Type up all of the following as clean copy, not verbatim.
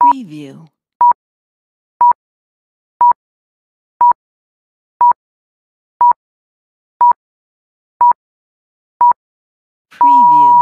Preview. Preview.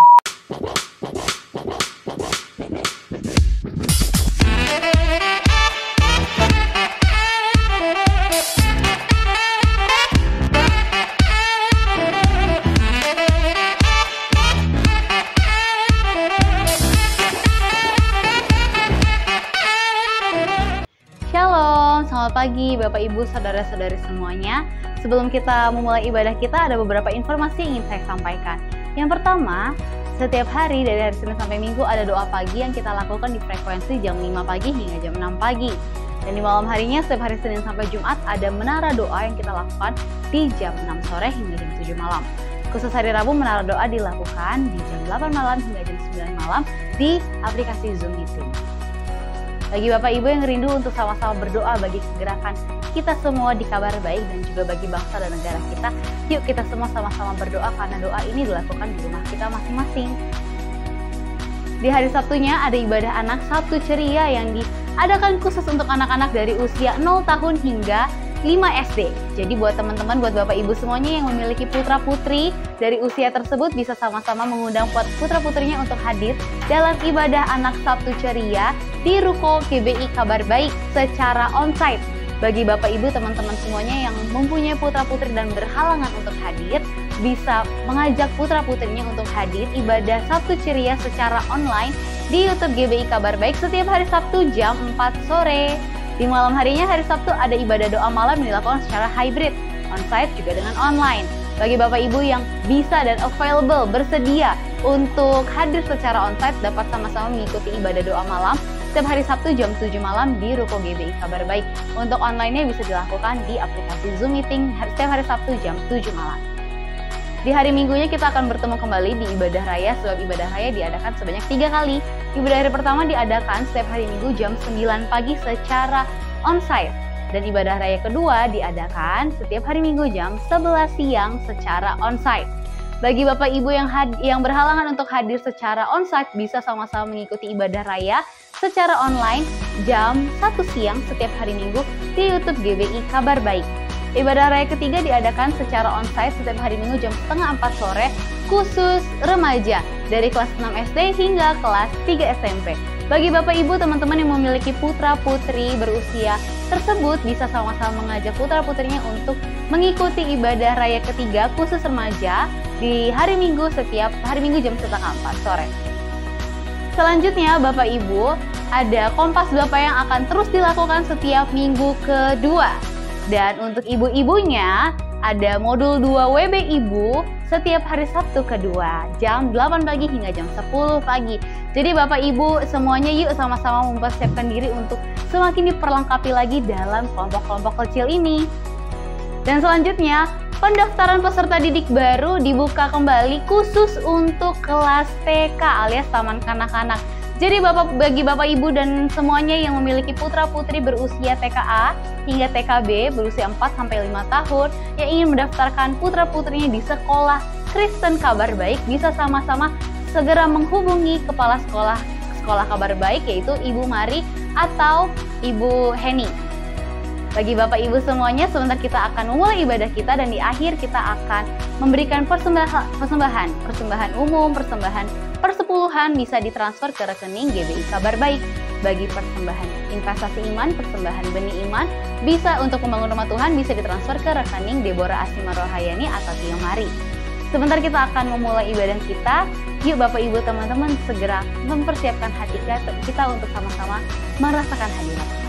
Shalom, selamat pagi Bapak Ibu Saudara-saudari semuanya. Sebelum kita memulai ibadah kita, ada beberapa informasi yang ingin saya sampaikan. Yang pertama, setiap hari dari hari Senin sampai Minggu ada doa pagi yang kita lakukan di frekuensi jam 5 pagi hingga jam 6 pagi. Dan di malam harinya setiap hari Senin sampai Jumat ada menara doa yang kita lakukan di jam 6 sore hingga jam 7 malam. Khusus hari Rabu menara doa dilakukan di jam 8 malam hingga jam 9 malam di aplikasi Zoom Meeting. Bagi Bapak Ibu yang rindu untuk sama-sama berdoa bagi kegerakan kita semua di Kabar Baik dan juga bagi bangsa dan negara kita, yuk kita semua sama-sama berdoa karena doa ini dilakukan di rumah kita masing-masing. Di hari Sabtunya ada ibadah anak Sabtu Ceria yang diadakan khusus untuk anak-anak dari usia 0 tahun hingga 5 SD. Jadi buat teman-teman, buat Bapak Ibu semuanya yang memiliki putra-putri dari usia tersebut bisa sama-sama mengundang putra-putrinya untuk hadir dalam ibadah anak Sabtu Ceria di Ruko GBI Kabar Baik secara onsite. Bagi Bapak Ibu teman-teman semuanya yang mempunyai putra-putri dan berhalangan untuk hadir, bisa mengajak putra-putrinya untuk hadir ibadah Sabtu Ceria secara online di YouTube GBI Kabar Baik setiap hari Sabtu jam 4 sore. Di malam harinya hari Sabtu ada ibadah doa malam yang dilakukan secara hybrid, onsite juga dengan online. Bagi Bapak Ibu yang bisa dan available, bersedia untuk hadir secara onsite dapat sama-sama mengikuti ibadah doa malam setiap hari Sabtu jam 7 malam di Ruko GBI Kabar Baik. Untuk online-nya bisa dilakukan di aplikasi Zoom Meeting setiap hari Sabtu jam 7 malam. Di hari Minggunya kita akan bertemu kembali di ibadah raya, sebab ibadah raya diadakan sebanyak 3 kali. Ibadah hari pertama diadakan setiap hari Minggu jam 9 pagi secara onsite. Dan ibadah raya kedua diadakan setiap hari Minggu jam 11 siang secara onsite. Bagi Bapak Ibu yang berhalangan untuk hadir secara onsite bisa sama-sama mengikuti ibadah raya secara online jam 1 siang setiap hari Minggu di YouTube GBI Kabar Baik. Ibadah raya ketiga diadakan secara onsite setiap hari Minggu jam setengah 4 sore khusus remaja dari kelas 6 SD hingga kelas 3 SMP. Bagi Bapak Ibu teman-teman yang memiliki putra-putri berusia tersebut bisa sama-sama mengajak putra-putrinya untuk mengikuti ibadah raya ketiga khusus remaja di hari Minggu setiap hari Minggu jam setengah 4 sore. Selanjutnya Bapak Ibu ada Kompas Bapak yang akan terus dilakukan setiap minggu kedua. Dan untuk ibu-ibunya ada modul 2 WB Ibu setiap hari Sabtu kedua jam 8 pagi hingga jam 10 pagi. Jadi Bapak Ibu semuanya yuk sama-sama mempersiapkan diri untuk semakin diperlengkapi lagi dalam kelompok-kelompok kecil ini. Dan selanjutnya pendaftaran peserta didik baru dibuka kembali khusus untuk kelas TK alias Taman Kanak-Kanak. Jadi bagi Bapak Ibu dan semuanya yang memiliki putra-putri berusia TKA hingga TKB berusia 4-5 tahun yang ingin mendaftarkan putra-putrinya di sekolah Kristen Kabar Baik bisa sama-sama segera menghubungi Kepala Sekolah Kabar Baik yaitu Ibu Mari atau Ibu Heni. Bagi Bapak Ibu semuanya, sebentar kita akan memulai ibadah kita dan di akhir kita akan memberikan persembahan umum, persembahan persepuluhan bisa ditransfer ke rekening GBI Kabar Baik. Bagi persembahan investasi iman, persembahan benih iman, bisa untuk membangun rumah Tuhan bisa ditransfer ke rekening Deborah Asima Rohayani atau Tio Mari. Sebentar kita akan memulai ibadah kita. Yuk Bapak Ibu teman-teman segera mempersiapkan hati kita untuk sama-sama merasakan hadirat Tuhan.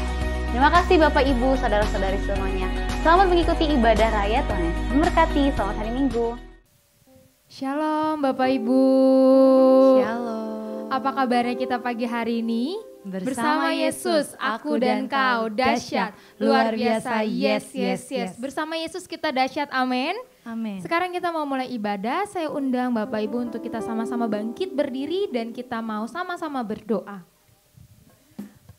Terima kasih Bapak Ibu, saudara-saudari semuanya. Selamat mengikuti ibadah raya, Tuhan Yesus memberkati. Selamat hari Minggu. Shalom Bapak Ibu. Shalom. Apa kabarnya kita pagi hari ini? Bersama Yesus, aku dan kau dahsyat, luar biasa, yes, yes, yes. Bersama Yesus kita dahsyat, amin. Amin. Sekarang kita mau mulai ibadah, saya undang Bapak Ibu untuk kita sama-sama bangkit berdiri dan kita mau sama-sama berdoa.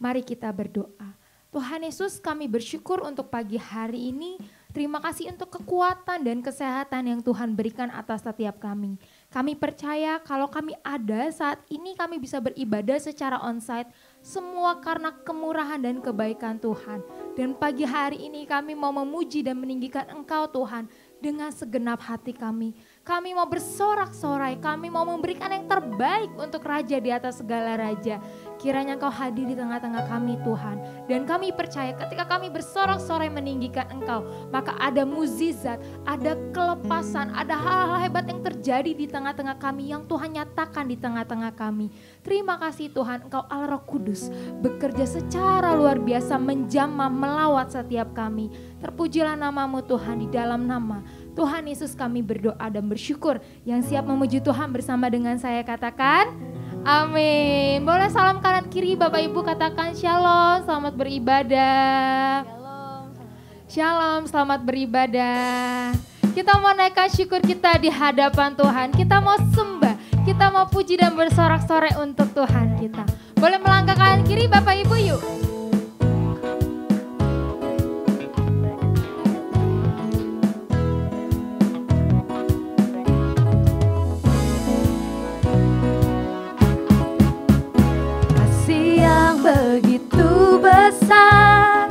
Mari kita berdoa. Tuhan Yesus, kami bersyukur untuk pagi hari ini. Terima kasih untuk kekuatan dan kesehatan yang Tuhan berikan atas setiap kami. Kami percaya kalau kami ada saat ini kami bisa beribadah secara onsite, semua karena kemurahan dan kebaikan Tuhan. Dan pagi hari ini kami mau memuji dan meninggikan Engkau Tuhan dengan segenap hati kami. Kami mau bersorak-sorai, kami mau memberikan yang terbaik untuk Raja di atas segala raja. Kiranya Engkau hadir di tengah-tengah kami Tuhan. Dan kami percaya ketika kami bersorak-sorai meninggikan Engkau, maka ada mukjizat, ada kelepasan, ada hal-hal hebat yang terjadi di tengah-tengah kami yang Tuhan nyatakan di tengah-tengah kami. Terima kasih Tuhan, Engkau Allah Roh Kudus bekerja secara luar biasa menjamah melawat setiap kami. Terpujilah namamu Tuhan, di dalam nama Tuhan Yesus kami berdoa dan bersyukur. Yang siap memuji Tuhan bersama dengan saya katakan amin. Boleh salam kanan kiri Bapak Ibu katakan shalom, selamat beribadah. Shalom, selamat beribadah. Kita mau naikkan syukur kita di hadapan Tuhan. Kita mau sembah, kita mau puji dan bersorak-sorai untuk Tuhan kita. Boleh melangkah kanan kiri Bapak Ibu yuk. Begitu besar,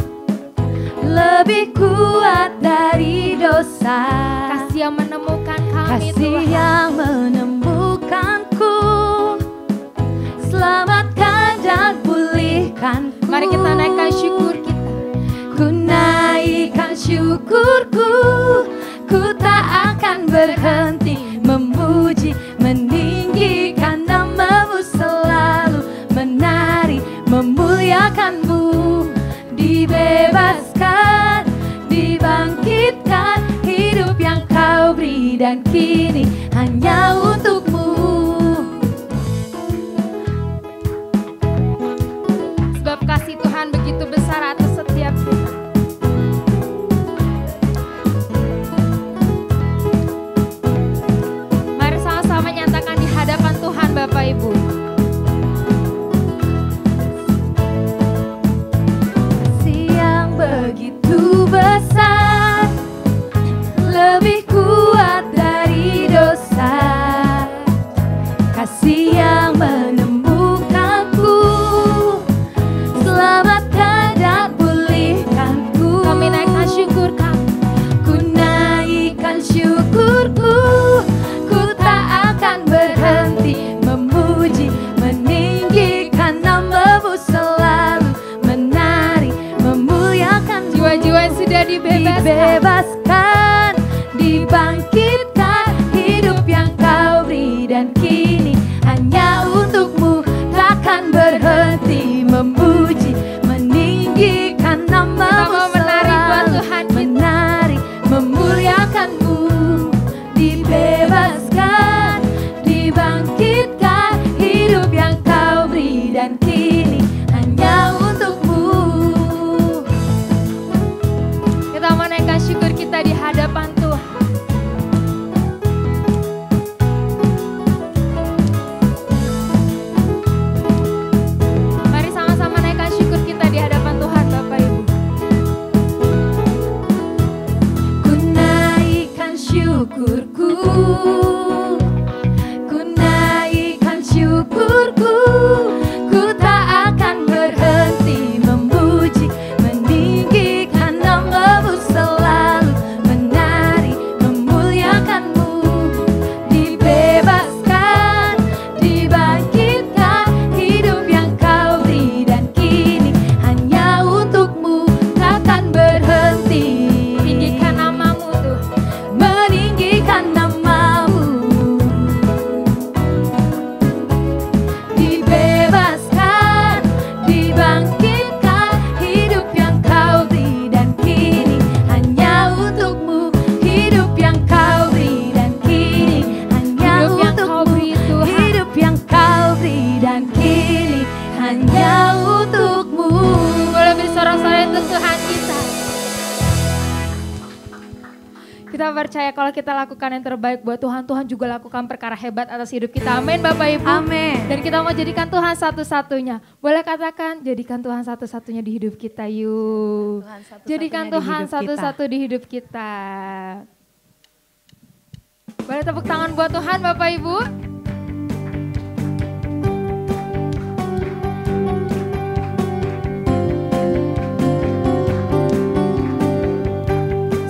lebih kuat dari dosa. Kasih yang menemukan kami Kasih Tuhan. yang menemukanku, selamatkan dan pulihkanku. Mari kita naikkan syukur kita. Ku naikkan syukurku, ku tak akan berhenti memuji, meninggikan namamu selalu, menari, memuliakanmu. Dibebaskan, dibangkitkan, hidup yang kau beri dan kini hanya untukmu. Sebab kasih Tuhan begitu besar atas setiap kita. Mari sama-sama nyatakan di hadapan Tuhan Bapak Ibu. Begitu besar, lebih kuat dari dosa. Kasih yang menemukanku, selamatkan dan pulihkanku. Kami naikkan syukur kami. Ku naikkan syukurku, ku tak akan berhenti memuji, meninggikan namamu selalu, menari, memuliakan. Jiwa-jiwa yang sudah dibebaskan, dibangkitkan, hidup yang kau beri dan kini hanya untukmu. Takkan berhenti memuji, meninggikan namamu selalu, menari, memuliakanmu. Dibebaskan, dibangkitkan, hidup yang kau beri dan kini hanya untukmu. Kita menaikkan syukur kita di hadapan Tuhan. Mari sama-sama naikkan syukur kita di hadapan Tuhan Bapak Ibu. Ku naikkan syukurku, ku naikkan syukurku, ku tak akan berhenti memuji, meninggikan namamu selalu, menari, memuliakanmu. Dibebaskan, dibangkitkan, hidup yang kau beri dan kini hanya untukmu. Takkan berhenti Tinggikan namamu Tuhan. meninggikan namamu. Dibebaskan, dibangkitkan, hidup yang kau beri dan kini hanya untukmu. Hidup yang kau beri dan kini hanya Hidup yang Kau untukmu. beri Tuhan. Hidup yang kau beri dan kini hanya untukmu. Boleh bersorak-sorai untuk Tuhan kita. Kita percaya kalau kita lakukan yang terbaik buat Tuhan, Tuhan juga lakukan perkara hebat atas hidup kita. Amin Bapak Ibu. Amin. Dan kita mau jadikan Tuhan satu-satunya. Boleh katakan jadikan Tuhan satu-satunya di hidup kita yuk. Tuhan satu-satunya Jadikan di Tuhan hidup kita. satu-satu di hidup kita. Boleh tepuk tangan buat Tuhan Bapak Ibu.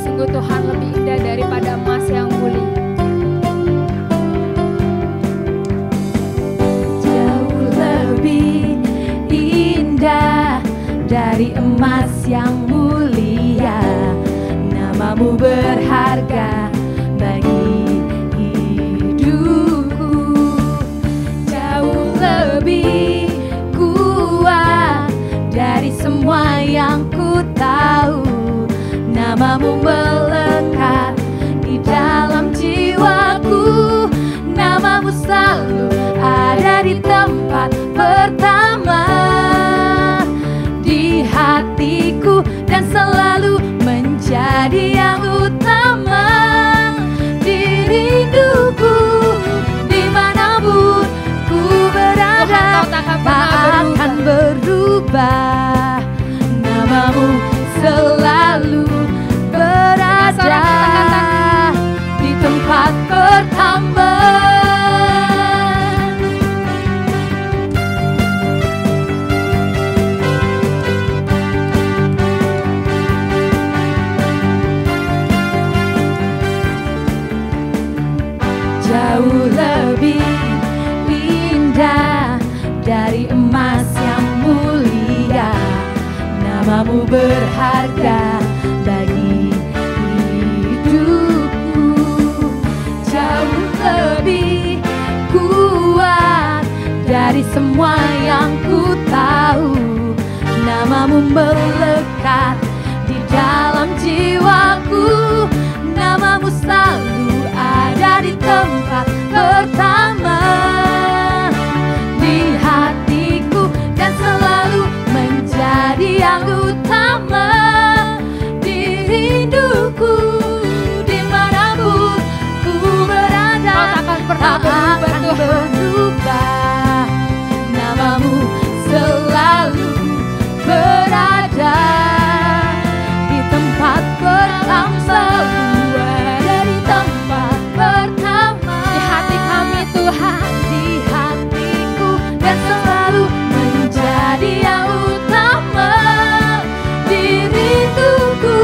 Sungguh Tuhan lebih indah daripada emas yang mulia. Jauh lebih indah dari emas yang mulia, namamu berharga bagi hidupku. Jauh lebih kuat dari semua yang ku tahu, namamu melekat di dalam jiwaku. Namamu selalu ada di tempat pertama di hatiku, dan selalu menjadi yang utama di rinduku. Dimanapun ku berada, tak akan berubah. Namamu selalu berada di tempat pertama. Jauh lebih indah dari emas yang mulia, namamu berharga bagi hidupku. Jauh lebih kuat dari semua yang ku tahu, namamu melekat di dalam jiwaku. Namamu selalu ada di tempat pertama di hatiku, dan selalu menjadi yang utama di rinduku. Dimanapun ku berada, tak akan berubah. Namamu selalu berada di tempat pertama, ada di tempat pertama Di hati kami Tuhan, di hatiku, dan selalu menjadi yang utama di rinduku.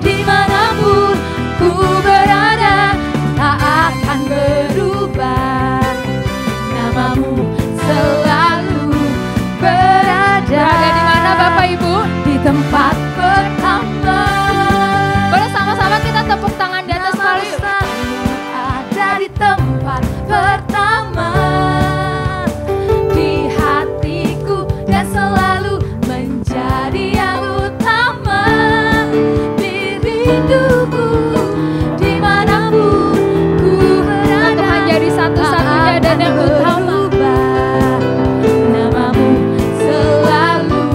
Dimanapun ku berada, tak akan berubah. Namamu selalu berada. berada di mana Bapak Ibu? Di tempat pertama. Boleh sama-sama kita tepuk tangan di atas kali. Namamu selalu ada di tempat pertama di hatiku, dan selalu menjadi yang utama di rinduku. Dimanapun ku berada, Tuhan jadi satu-satunya dan yang utama. berubah. Namamu selalu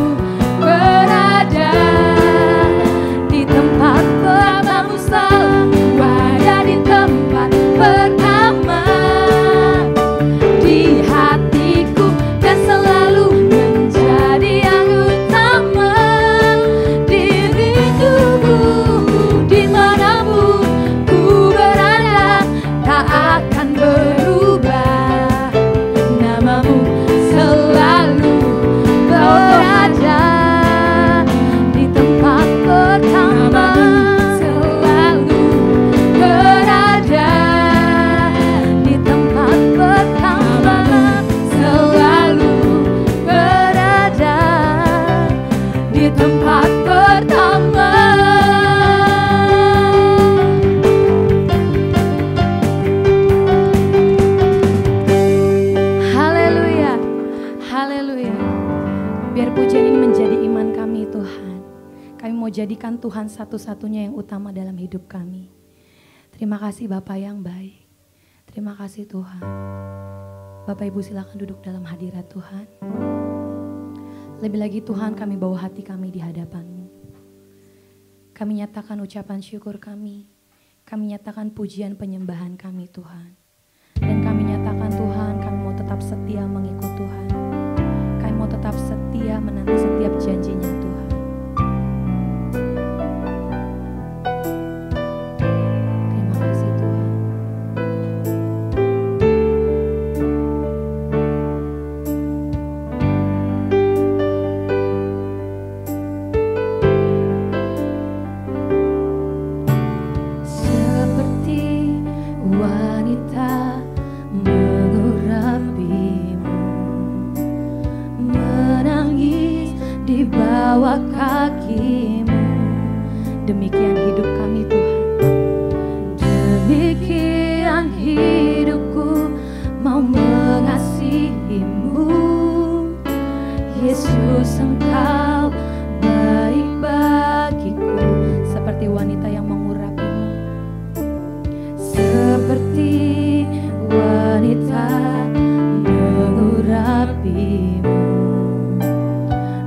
berada di tempat pertama, selalu ada di tempat pertama di hatiku, dan selalu menjadi yang utama di rinduku. Dimanapun ku berada, tak akan berubah. Namamu selalu berada di tempat pertama, selalu berada di tempat pertama, selalu berada di tempat pertama. Haleluya, haleluya. Biar pujian ini menjadi iman kami Tuhan. Kami mau jadikan Tuhan satu-satunya yang utama dalam hidup kami. Terima kasih Bapak yang baik. Terima kasih Tuhan. Bapak Ibu silakan duduk dalam hadirat Tuhan. Lebih lagi Tuhan, kami bawa hati kami di hadapan-Mu. Kami nyatakan ucapan syukur kami. Kami nyatakan pujian penyembahan kami Tuhan. Dan kami nyatakan Tuhan, kami mau tetap setia mengikut Tuhan. Kami mau tetap setia menanti setiap janjinya Tuhan. Terima kasih Tuhan. bawah kaki-Mu. Demikian hidup kami Tuhan. Demikian hidupku mau mengasihi-Mu. Yesus, Engkau baik bagiku. Seperti wanita yang mengurapi-Mu, seperti wanita mengurapi-Mu,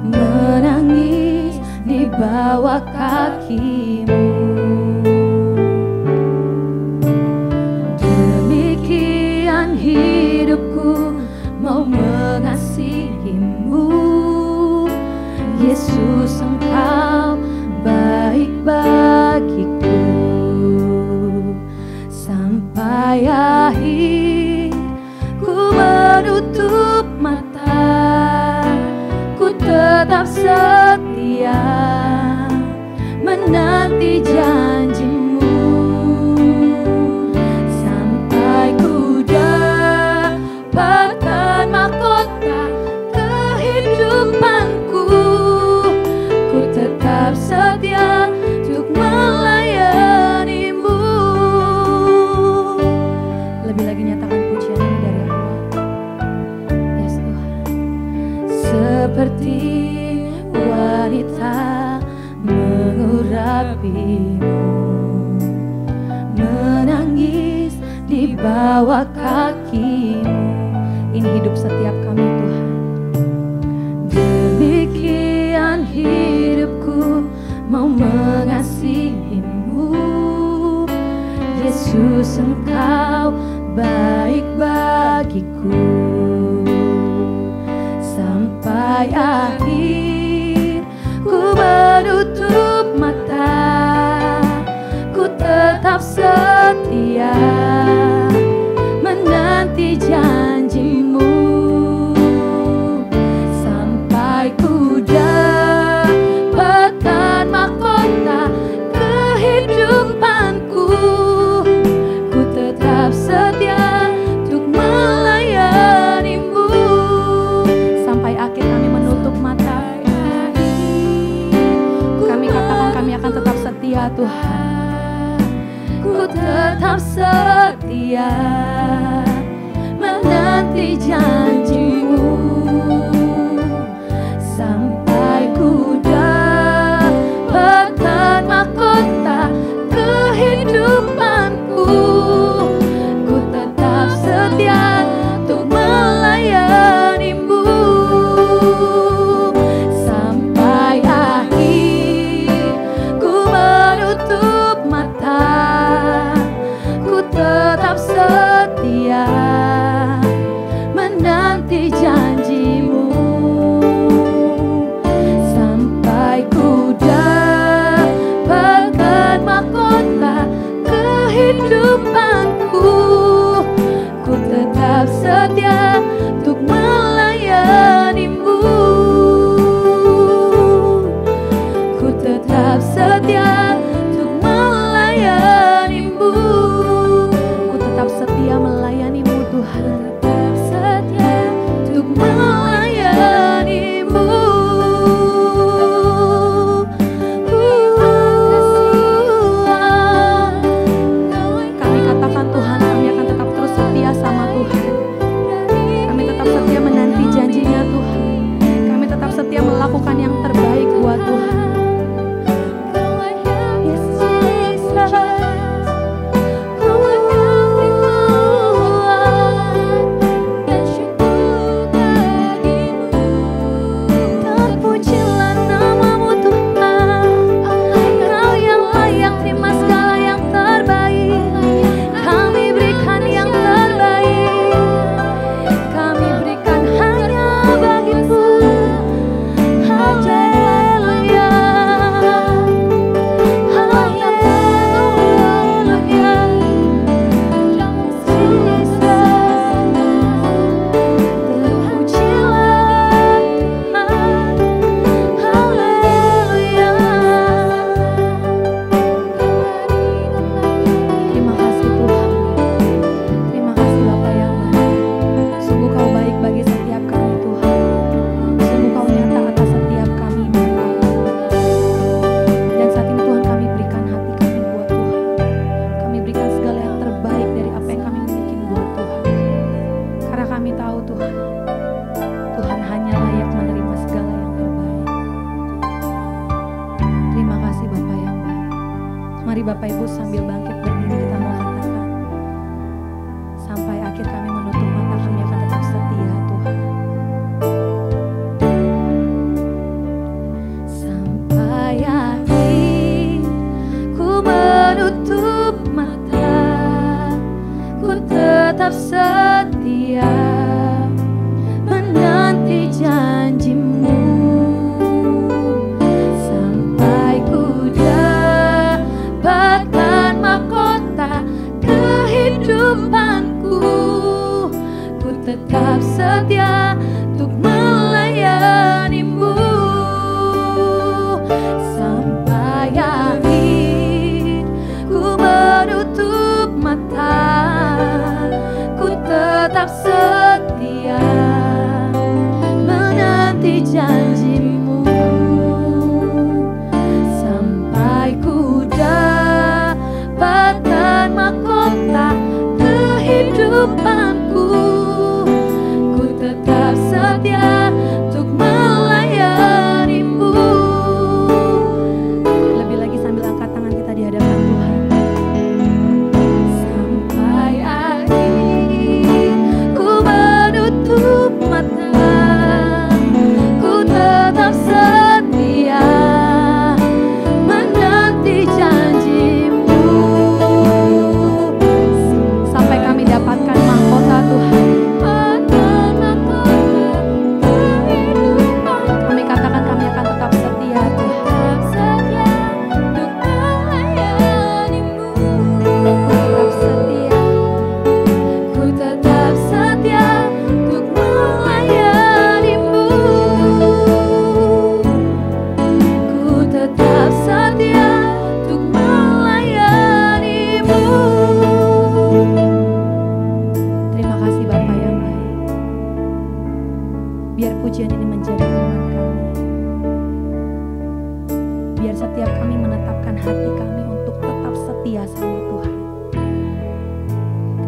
menangis di bawah kaki-Mu. Demikian hidupku mau mengasihi-Mu. Yesus, Engkau baik bagiku. Sampai akhir ku menutup mata, ku tetap setia menanti janji-Mu. Sampai ku dapatkan mahkota kehidupanku, ku tetap setia untuk melayani-Mu. Lebih lagi nyatakan pujian ini dari awal. Yes Tuhan. Seperti wanita mengurapi-Mu, menangis di bawah kaki-Mu. Ini hidup setiap kami Tuhan. Demikian hidupku mau mengasihi-Mu. Yesus, Engkau baik bagiku. Sampai akhir ku menutup mata, ku tetap setia menanti janji-Mu. Sampai ku dapatkan mahkota kehidupanku, ku tetap setia untuk melayani-Mu. Sampai akhir kami menutup mata, kami katakan kami akan tetap setia Tuhan. Ku tetap setia menanti janji-Mu. Sampai ku dapatkan mahkota kehidupanku, ku tetap setia untuk melayani-Mu. Sampai akhir ku menutup mata, ku tetap setia menanti janji-Mu. Sampai ku dapatkan mahkota kehidupanku, ku tetap setia untuk melayani-Mu. Ku tetap setia untuk melayani-Mu. Ku tetap setia melayani-Mu Tuhan. Tetap setia untuk melayani-Mu. Kami katakan Tuhan, kami akan tetap terus setia sama Tuhan. kami tahu Tuhan, Tuhan hanya layak menerima segala yang terbaik. Terima kasih Bapak yang baik. Mari Bapak Ibu sambil bangkit berdiri kita mau katakan, sampai akhir kami menutup mata kami akan tetap setia Tuhan. Sampai akhir ku menutup mata, ku tetap setia menanti janjimu, sampai ku dapatkan mahkota kehidupanku. Ku tetap setia untuk melayanimu sampai akhir ku menutup mata, ku tetap setia menanti janjimu, sampai ku dapatkan mahkota kehidupanku. Ku tetap setia untuk melayanimu. Lebih lagi sambil angkat tangan kita di hadapan Tuhan. Sampai akhir ku menutup mata, ku tetap setia menanti janjimu, sampai kami dapatkan mahkota Tuhan. Kami katakan kami akan tetap setia Tuhan, untuk melayanimu. Tetap setia, ku tetap setia untuk melayanimu. Ku tetap setia untuk melayanimu. Terima kasih Bapak yang baik. Biar pujian ini menjadi iman kami. Biar setiap kami menetapkan hati kami untuk tetap setia sama Tuhan.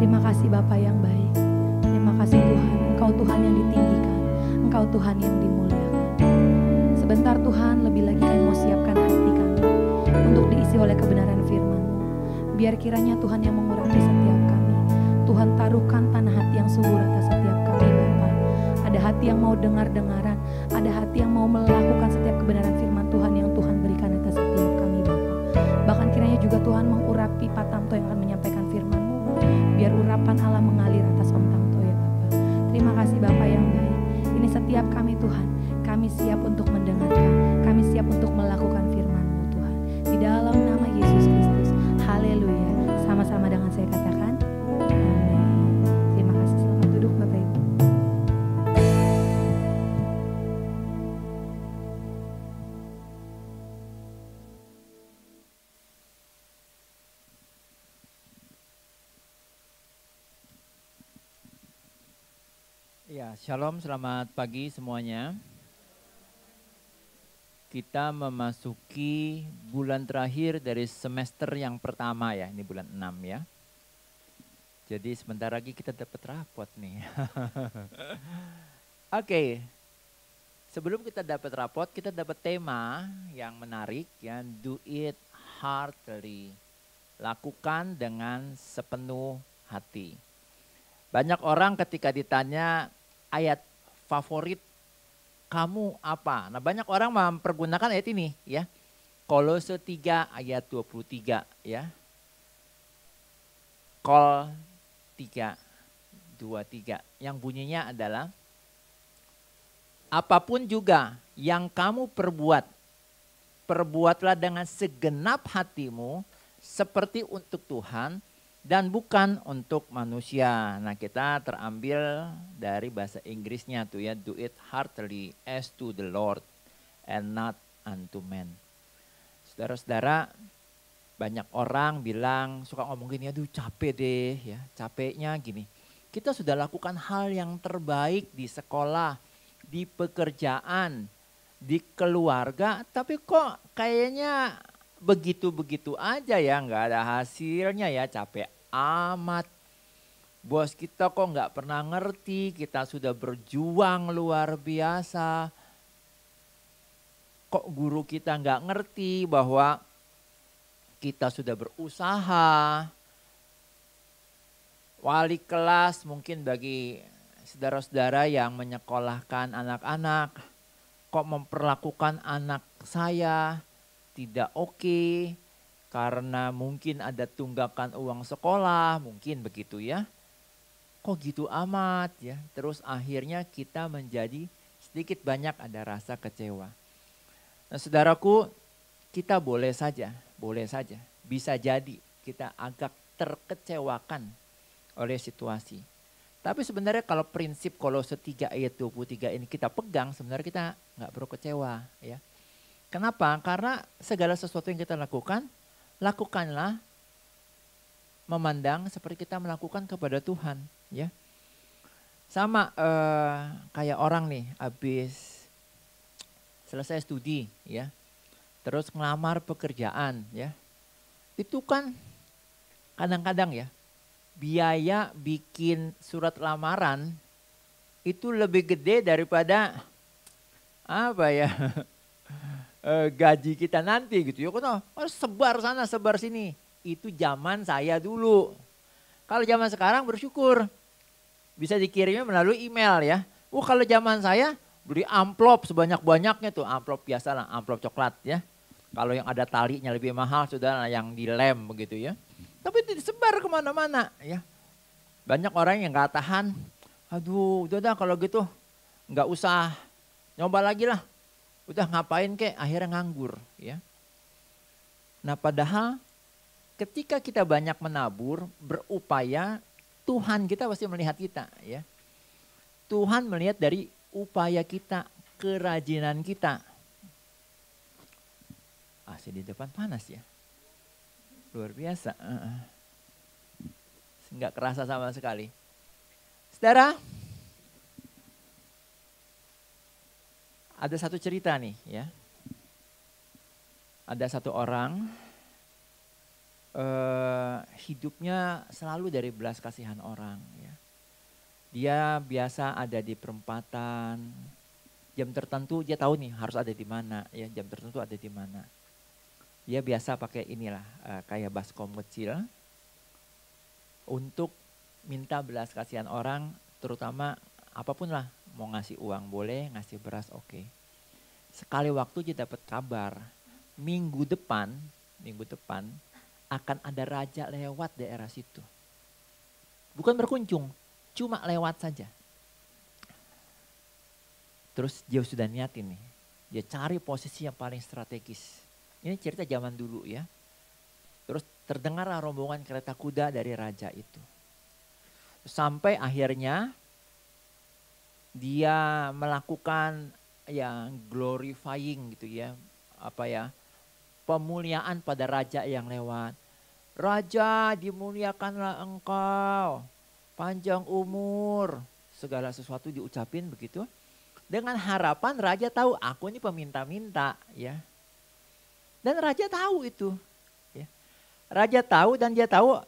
Terima kasih Bapak yang baik. Terima kasih Tuhan, Engkau Tuhan yang ditinggikan, Engkau Tuhan yang dimuliakan. Sebentar Tuhan, lebih lagi kami mau siapkan hati kami untuk diisi oleh kebenaran firman-Mu. Biar kiranya Tuhan yang mengurapi setiap kami. Tuhan taruhkan tanah hati yang subur atas setiap kami Bapa. Ada hati yang mau dengar-dengaran, ada hati yang mau melakukan setiap kebenaran firman Tuhan yang Tuhan berikan atas setiap kami Bapa. Bahkan kiranya juga Tuhan mengurapi Pak Tamto yang akan menyampaikan firman-Mu. Biar urapan Allah mengalir atas Om Tamto ya Bapa. Terima kasih Bapa yang baik. Ini setiap kami Tuhan, kami siap untuk mendengarkan, kami siap untuk melakukan firman-Mu Tuhan. Di dalam nama Yesus Kristus, haleluya. Sama-sama dengan saya katakan, amin. Terima kasih, selamat duduk Bapak Ibu. Ya, shalom, selamat pagi semuanya. Kita memasuki bulan terakhir dari semester yang pertama ya, ini bulan 6 ya. Jadi sebentar lagi kita dapat rapot nih. Oke, sebelum kita dapat rapot, kita dapat tema yang menarik ya, do it heartily. Lakukan dengan sepenuh hati. Banyak orang ketika ditanya ayat favorit kamu apa? Nah, banyak orang mempergunakan ayat ini ya. Kolose 3 ayat 23 ya. Kol 3 23 yang bunyinya adalah apapun juga yang kamu perbuat, perbuatlah dengan segenap hatimu seperti untuk Tuhan dan bukan untuk manusia. Nah, kita terambil dari bahasa Inggrisnya tuh ya, do it heartily as to the Lord and not unto men. Saudara-saudara, banyak orang bilang, suka ngomong gini, aduh capek deh ya, capeknya gini. Kita sudah lakukan hal yang terbaik di sekolah, di pekerjaan, di keluarga, tapi kok kayaknya begitu-begitu aja ya, nggak ada hasilnya ya, capek amat. Bos kita kok nggak pernah ngerti, kita sudah berjuang luar biasa. Kok guru kita nggak ngerti bahwa kita sudah berusaha. Wali kelas mungkin bagi saudara-saudara yang menyekolahkan anak-anak, kok memperlakukan anak saya tidak oke, karena mungkin ada tunggakan uang sekolah, mungkin begitu ya. Kok gitu amat ya. Terus akhirnya kita menjadi sedikit banyak ada rasa kecewa. Nah saudaraku, kita boleh saja, bisa jadi kita agak terkecewakan oleh situasi. Tapi sebenarnya kalau prinsip Kolose 3 ayat 23 ini kita pegang, sebenarnya kita nggak perlu kecewa ya. Kenapa? Karena segala sesuatu yang kita lakukan, lakukanlah memandang seperti kita melakukan kepada Tuhan ya. Sama kayak orang nih habis selesai studi ya. Terus ngelamar pekerjaan ya. Itu kan kadang-kadang ya, biaya bikin surat lamaran itu lebih gede daripada apa ya gaji kita nanti gitu ya. Harus sebar sana sebar sini. Itu zaman saya dulu. Kalau zaman sekarang bersyukur bisa dikirimnya melalui email ya. Kalau zaman saya beli amplop sebanyak-banyaknya tuh, amplop biasa lah, amplop coklat ya. Kalau yang ada talinya lebih mahal sudah yang dilem begitu ya. Tapi itu disebar kemana-mana ya. Banyak orang yang gak tahan, aduh udah dah kalau gitu gak usah nyoba lagi lah. Udah ngapain kek, akhirnya nganggur ya. Nah padahal ketika kita banyak menabur, berupaya, Tuhan kita pasti melihat kita ya. Tuhan melihat dari upaya kita, kerajinan kita. AC di depan panas ya. Luar biasa. Nggak kerasa sama sekali. Saudara, ada satu cerita nih ya. Ada satu orang hidupnya selalu dari belas kasihan orang ya. Dia biasa ada di perempatan, jam tertentu dia tahu nih harus ada di mana ya, jam tertentu ada di mana. Dia biasa pakai inilah kayak baskom kecil untuk minta belas kasihan orang, terutama apapun lah, mau ngasih uang boleh, ngasih beras oke. Sekali waktu dia dapat kabar, minggu depan akan ada raja lewat daerah situ. Bukan berkunjung, cuma lewat saja. Terus dia sudah niatin nih, dia cari posisi yang paling strategis. Ini cerita zaman dulu ya. Terus terdengarlah rombongan kereta kuda dari raja itu. Sampai akhirnya dia melakukan yang glorifying gitu ya. Apa ya, pemuliaan pada raja yang lewat. Raja dimuliakanlah engkau, panjang umur. Segala sesuatu diucapin begitu. Dengan harapan raja tahu aku ini peminta-minta ya. Dan raja tahu itu. Ya. Raja tahu dan dia tahu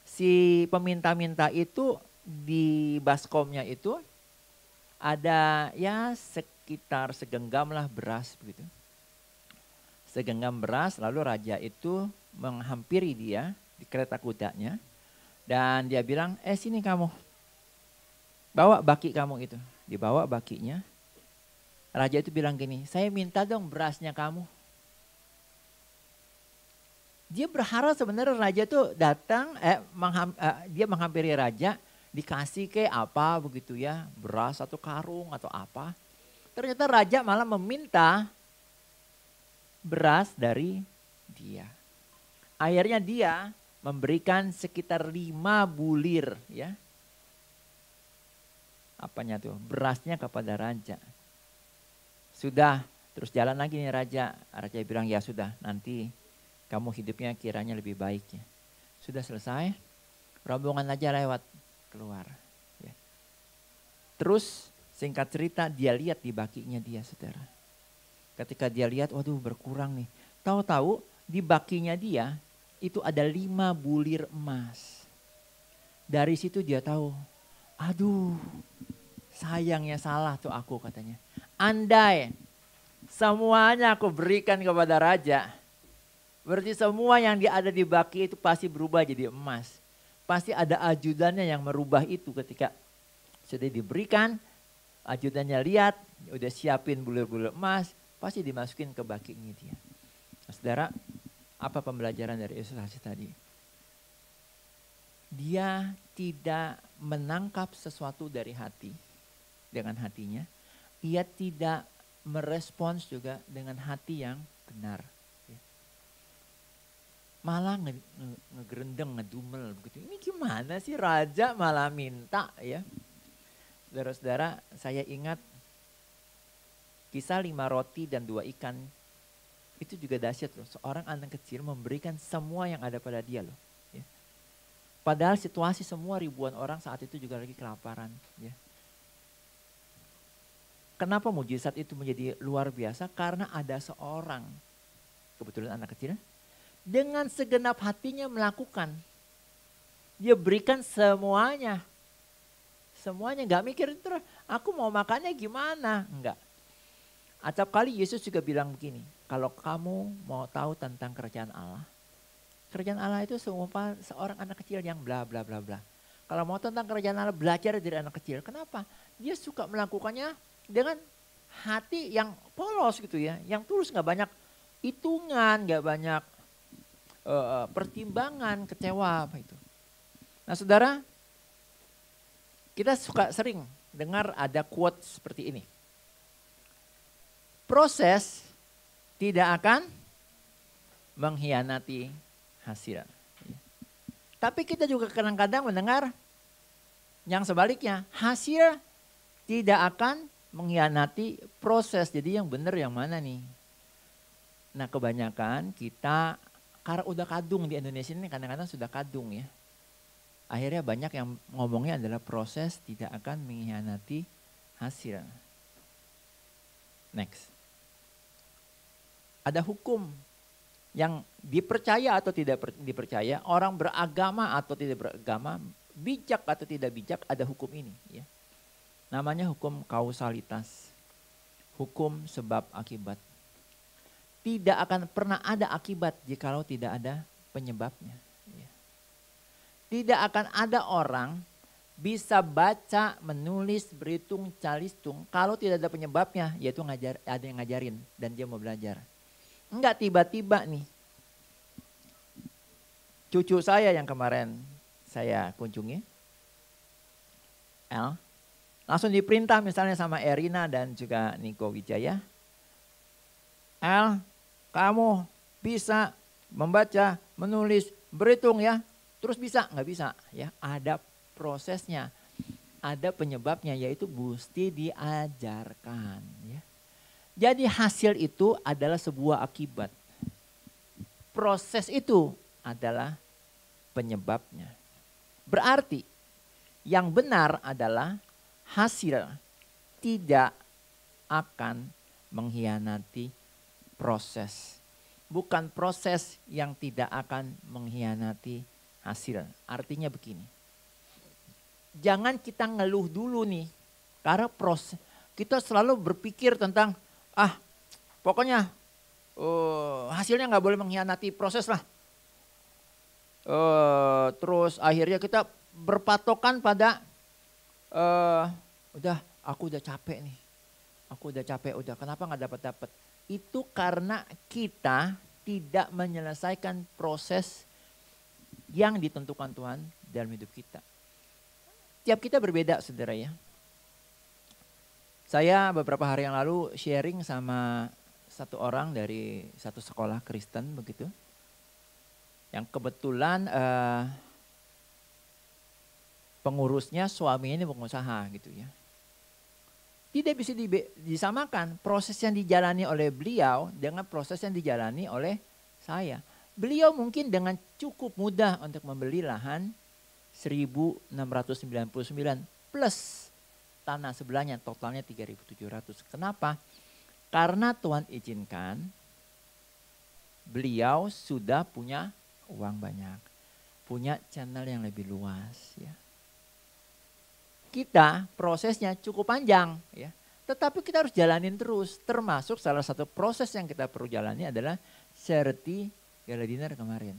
si peminta-minta itu di baskomnya itu ada ya sekitar segenggam lah beras begitu. Segenggam beras, lalu raja itu menghampiri dia di kereta kudanya. Dan dia bilang, sini kamu, bawa baki kamu itu. Dibawa bakinya. Raja itu bilang gini, saya minta dong berasnya kamu. Dia berharap sebenarnya raja tuh datang, dia menghampiri raja, dikasih ke apa begitu ya, beras atau karung atau apa. Ternyata raja malah meminta beras dari dia. Akhirnya dia memberikan sekitar 5 bulir ya. Apanya tuh? Berasnya kepada raja. Sudah, terus jalan lagi nih raja. Raja bilang ya sudah, nanti kamu hidupnya kiranya lebih baik ya. Sudah selesai, rombongan aja lewat keluar. Ya. Terus singkat cerita dia lihat di bakinya dia saudara. Ketika dia lihat waduh berkurang nih. Tahu-tahu di bakinya dia itu ada 5 bulir emas. Dari situ dia tahu, aduh sayangnya salah tuh aku katanya. Andai semuanya aku berikan kepada raja, berarti semua yang ada di baki itu pasti berubah jadi emas. Pasti ada ajudannya yang merubah itu ketika sudah diberikan, ajudannya lihat, udah siapin bulir-bulir emas, pasti dimasukin ke bakinya dia. Nah, saudara, apa pembelajaran dari ilustrasi tadi? Dia tidak menangkap sesuatu dari hati, dengan hatinya. Ia tidak merespons juga dengan hati yang benar. Malah ngegerendeng, ngedumel begitu. Ini gimana sih raja malah minta ya. Saudara-saudara, saya ingat kisah 5 roti dan 2 ikan. Itu juga dahsyat loh. Seorang anak kecil memberikan semua yang ada pada dia loh. Ya. Padahal situasi semua ribuan orang saat itu juga lagi kelaparan. Ya. Kenapa mujizat itu menjadi luar biasa? Karena ada seorang, kebetulan anak kecil, dengan segenap hatinya melakukan. Dia berikan semuanya. Semuanya, gak mikir terus aku mau makannya gimana. Enggak. Acap kali Yesus juga bilang begini, kalau kamu mau tahu tentang kerajaan Allah itu seumpama seorang anak kecil yang bla bla bla bla. Kalau mau tentang kerajaan Allah, belajar dari anak kecil. Kenapa? Dia suka melakukannya dengan hati yang polos gitu ya, yang tulus, gak banyak hitungan, gak banyak pertimbangan, kecewa apa itu. Nah saudara, kita suka sering dengar ada quote seperti ini. Proses tidak akan mengkhianati hasil. Tapi kita juga kadang-kadang mendengar yang sebaliknya. Hasil tidak akan mengkhianati proses. Jadi yang benar yang mana nih? Nah kebanyakan kita, karena udah kadung di Indonesia ini kadang-kadang sudah kadung ya. Akhirnya banyak yang ngomongnya adalah proses tidak akan mengkhianati hasil. Next. Ada hukum yang dipercaya atau tidak dipercaya, orang beragama atau tidak beragama, bijak atau tidak bijak, ada hukum ini. Ya. Namanya hukum kausalitas. Hukum sebab akibat. Tidak akan pernah ada akibat jikalau tidak ada penyebabnya. Ya. Tidak akan ada orang bisa baca, menulis, berhitung, calistung kalau tidak ada penyebabnya, yaitu ada yang ngajarin dan dia mau belajar. Enggak tiba-tiba nih. Cucu saya yang kemarin saya kunjungi, El, langsung diperintah misalnya sama Erina dan juga Niko Wijaya. El, kamu bisa membaca, menulis, berhitung ya. Terus bisa? Nggak bisa. Ya, ada prosesnya, ada penyebabnya, yaitu mesti diajarkan. Ya. Jadi hasil itu adalah sebuah akibat. Proses itu adalah penyebabnya. Berarti yang benar adalah hasil tidak akan mengkhianati proses. Bukan proses yang tidak akan mengkhianati hasil. Artinya begini. Jangan kita ngeluh dulu nih. Karena proses kita selalu berpikir tentang pokoknya hasilnya nggak boleh mengkhianati proses lah. Terus akhirnya kita berpatokan pada aku udah capek nih. Aku udah capek, kenapa nggak dapat? Itu karena kita tidak menyelesaikan proses yang ditentukan Tuhan dalam hidup kita. Tiap kita berbeda saudara ya. Saya beberapa hari yang lalu sharing sama satu orang dari satu sekolah Kristen begitu. Yang kebetulan pengurusnya suaminya ini pengusaha gitu ya. Tidak bisa disamakan proses yang dijalani oleh beliau dengan proses yang dijalani oleh saya. Beliau mungkin dengan cukup mudah untuk membeli lahan 1.699 plus tanah sebelahnya, totalnya 3.700. Kenapa? Karena Tuhan izinkan beliau sudah punya uang banyak. punya channel yang lebih luas ya. Kita prosesnya cukup panjang ya. Tetapi kita harus jalanin terus. Termasuk salah satu proses yang kita perlu jalani adalah charity gala dinner kemarin.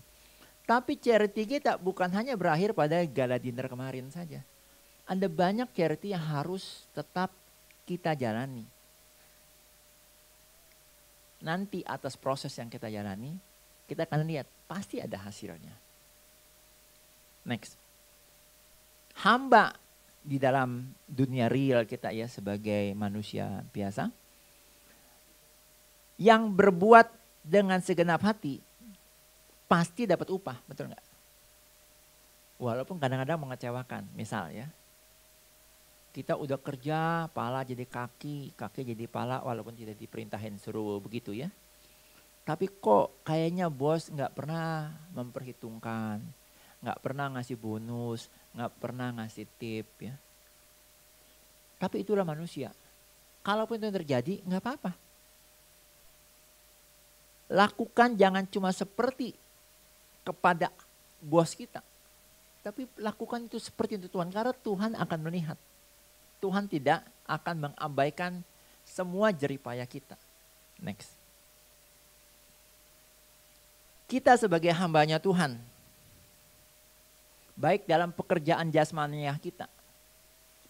Tapi charity kita bukan hanya berakhir pada gala dinner kemarin saja. Ada banyak charity yang harus tetap kita jalani. Nanti atas proses yang kita jalani, kita akan lihat pasti ada hasilnya. Next. Hamba di dalam dunia real kita ya sebagai manusia biasa. Yang berbuat dengan segenap hati pasti dapat upah, betul nggak? Walaupun kadang-kadang mengecewakan, misal ya. Kita udah kerja, pala jadi kaki, kaki jadi pala walaupun tidak diperintahin suruh begitu ya. Tapi kok kayaknya bos nggak pernah memperhitungkan, nggak pernah ngasih bonus, nggak pernah ngasih tip ya. Tapi itulah manusia. Kalaupun itu terjadi nggak apa-apa. Lakukan jangan cuma seperti kepada bos kita. Tapi lakukan itu seperti untuk Tuhan karena Tuhan akan melihat. Tuhan tidak akan mengabaikan semua jeripaya kita. Next. Kita sebagai hambanya Tuhan, baik dalam pekerjaan jasmaniah kita,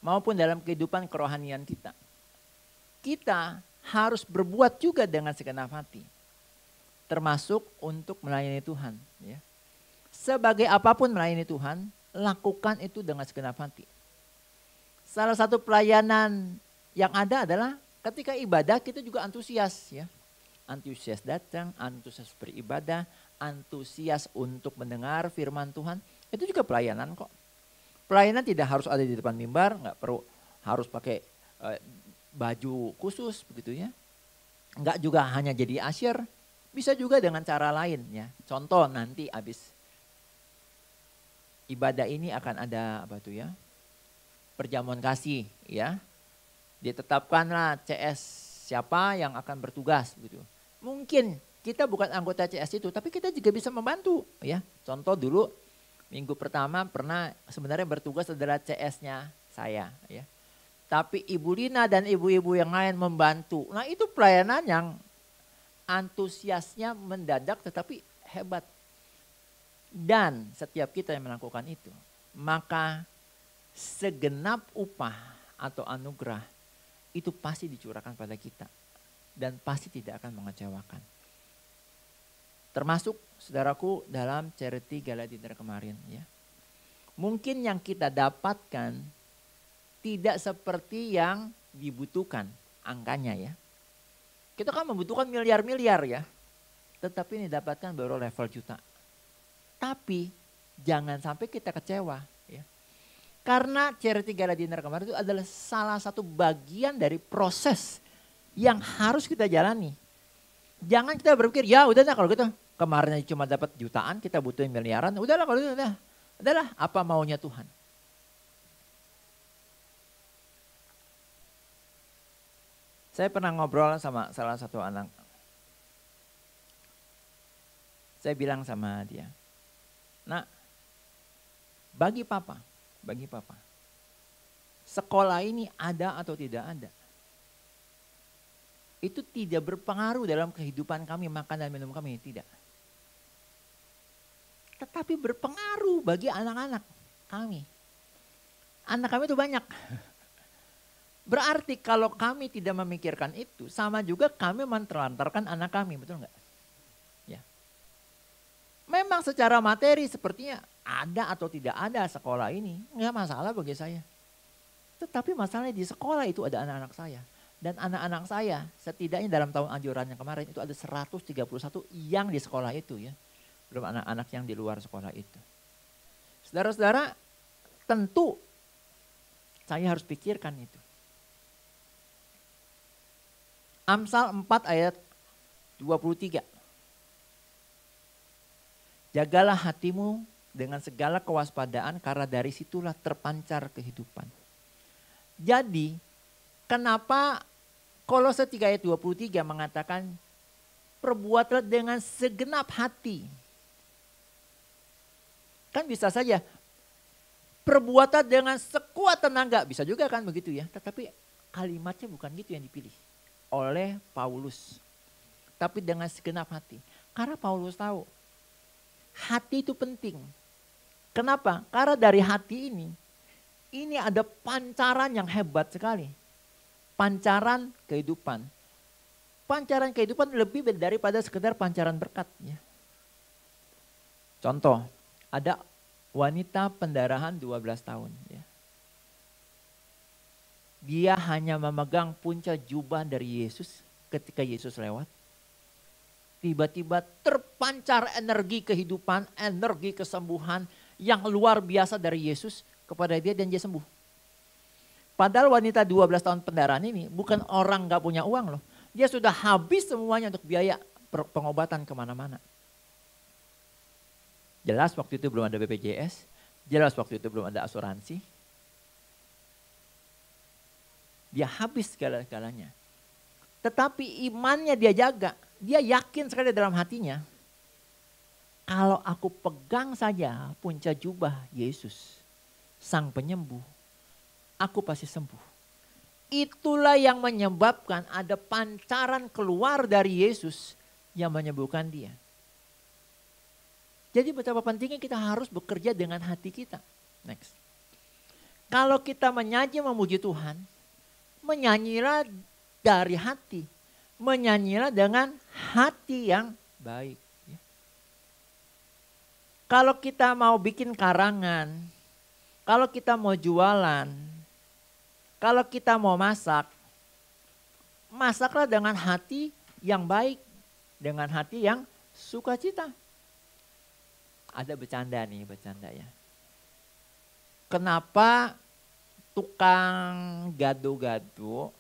maupun dalam kehidupan kerohanian kita. Kita harus berbuat juga dengan segenap hati, termasuk untuk melayani Tuhan. Ya. Sebagai apapun melayani Tuhan, lakukan itu dengan segenap hati. Salah satu pelayanan yang ada adalah ketika ibadah kita juga antusias ya. Antusias datang, antusias beribadah, antusias untuk mendengar firman Tuhan. Itu juga pelayanan kok. Pelayanan tidak harus ada di depan mimbar, nggak perlu harus pakai baju khusus begitu ya. Nggak juga hanya jadi asyir, bisa juga dengan cara lain ya. Contoh nanti habis ibadah ini akan ada apa tuh ya? Perjamuan kasih ya. Ditetapkanlah CS siapa yang akan bertugas gitu. Mungkin kita bukan anggota CS itu tapi kita juga bisa membantu ya. Contoh dulu minggu pertama pernah sebenarnya bertugas adalah CS-nya saya ya. Tapi Ibu Lina dan ibu-ibu yang lain membantu. Nah itu pelayanan yang antusiasnya mendadak tetapi hebat. Dan setiap kita yang melakukan itu maka segenap upah atau anugerah itu pasti dicurahkan pada kita dan pasti tidak akan mengecewakan. Termasuk saudaraku dalam charity gala dinner kemarin ya. Mungkin yang kita dapatkan tidak seperti yang dibutuhkan angkanya ya. Kita kan membutuhkan miliar-miliar ya. Tetapi ini dapatkan baru level juta. Tapi jangan sampai kita kecewa ya. Karena charity gala dinner kemarin itu adalah salah satu bagian dari proses yang harus kita jalani. Jangan kita berpikir, ya udahlah kalau gitu kemarin cuma dapat jutaan, kita butuhin miliaran, udahlah kalau gitu udahlah apa maunya Tuhan. Saya pernah ngobrol sama salah satu anak. Saya bilang sama dia, "Nak, bagi papa, sekolah ini ada atau tidak ada, itu tidak berpengaruh dalam kehidupan kami, makan dan minum kami, tidak. Tetapi berpengaruh bagi anak-anak kami. Anak kami itu banyak. Berarti kalau kami tidak memikirkan itu, sama juga kami mentelantarkan anak kami, betul enggak? Ya. Memang secara materi sepertinya ada atau tidak ada sekolah ini, enggak masalah bagi saya. Tetapi masalahnya di sekolah itu ada anak-anak saya. Dan anak-anak saya setidaknya dalam tahun anjuran yang kemarin itu ada 131 yang di sekolah itu ya. Belum anak-anak yang di luar sekolah itu. Saudara-saudara, tentu saya harus pikirkan itu. Amsal 4 ayat 23. Jagalah hatimu dengan segala kewaspadaan karena dari situlah terpancar kehidupan. Jadi kenapa Kolose 3 ayat 23 mengatakan perbuatlah dengan segenap hati. Kan bisa saja perbuatan dengan sekuat tenaga, bisa juga kan begitu ya. Tetapi kalimatnya bukan gitu yang dipilih oleh Paulus. Tapi dengan segenap hati. Karena Paulus tahu hati itu penting. Kenapa? Karena dari hati ini ada pancaran yang hebat sekali. Pancaran kehidupan. Pancaran kehidupan lebih daripada sekedar pancaran berkat. Ya. Contoh, ada wanita pendarahan 12 tahun. Ya. Dia hanya memegang puncak jubah dari Yesus ketika Yesus lewat. Tiba-tiba terpancar energi kehidupan, energi kesembuhan yang luar biasa dari Yesus kepada dia dan dia sembuh. Padahal wanita 12 tahun pendarahan ini bukan orang gak punya uang loh. Dia sudah habis semuanya untuk biaya pengobatan kemana-mana. Jelas waktu itu belum ada BPJS, jelas waktu itu belum ada asuransi. Dia habis segala-galanya. Tetapi imannya dia jaga. Dia yakin sekali dalam hatinya. Kalau aku pegang saja puncak jubah Yesus, Sang Penyembuh, aku pasti sembuh. Itulah yang menyebabkan ada pancaran keluar dari Yesus yang menyembuhkan dia. Jadi betapa pentingnya kita harus bekerja dengan hati kita. Next. Kalau kita menyanyi memuji Tuhan, menyanyilah dari hati. Menyanyilah dengan hati yang baik. Kalau kita mau bikin karangan, kalau kita mau jualan, kalau kita mau masak, masaklah dengan hati yang baik, dengan hati yang sukacita. Ada bercanda nih, bercanda ya. Kenapa tukang gado-gado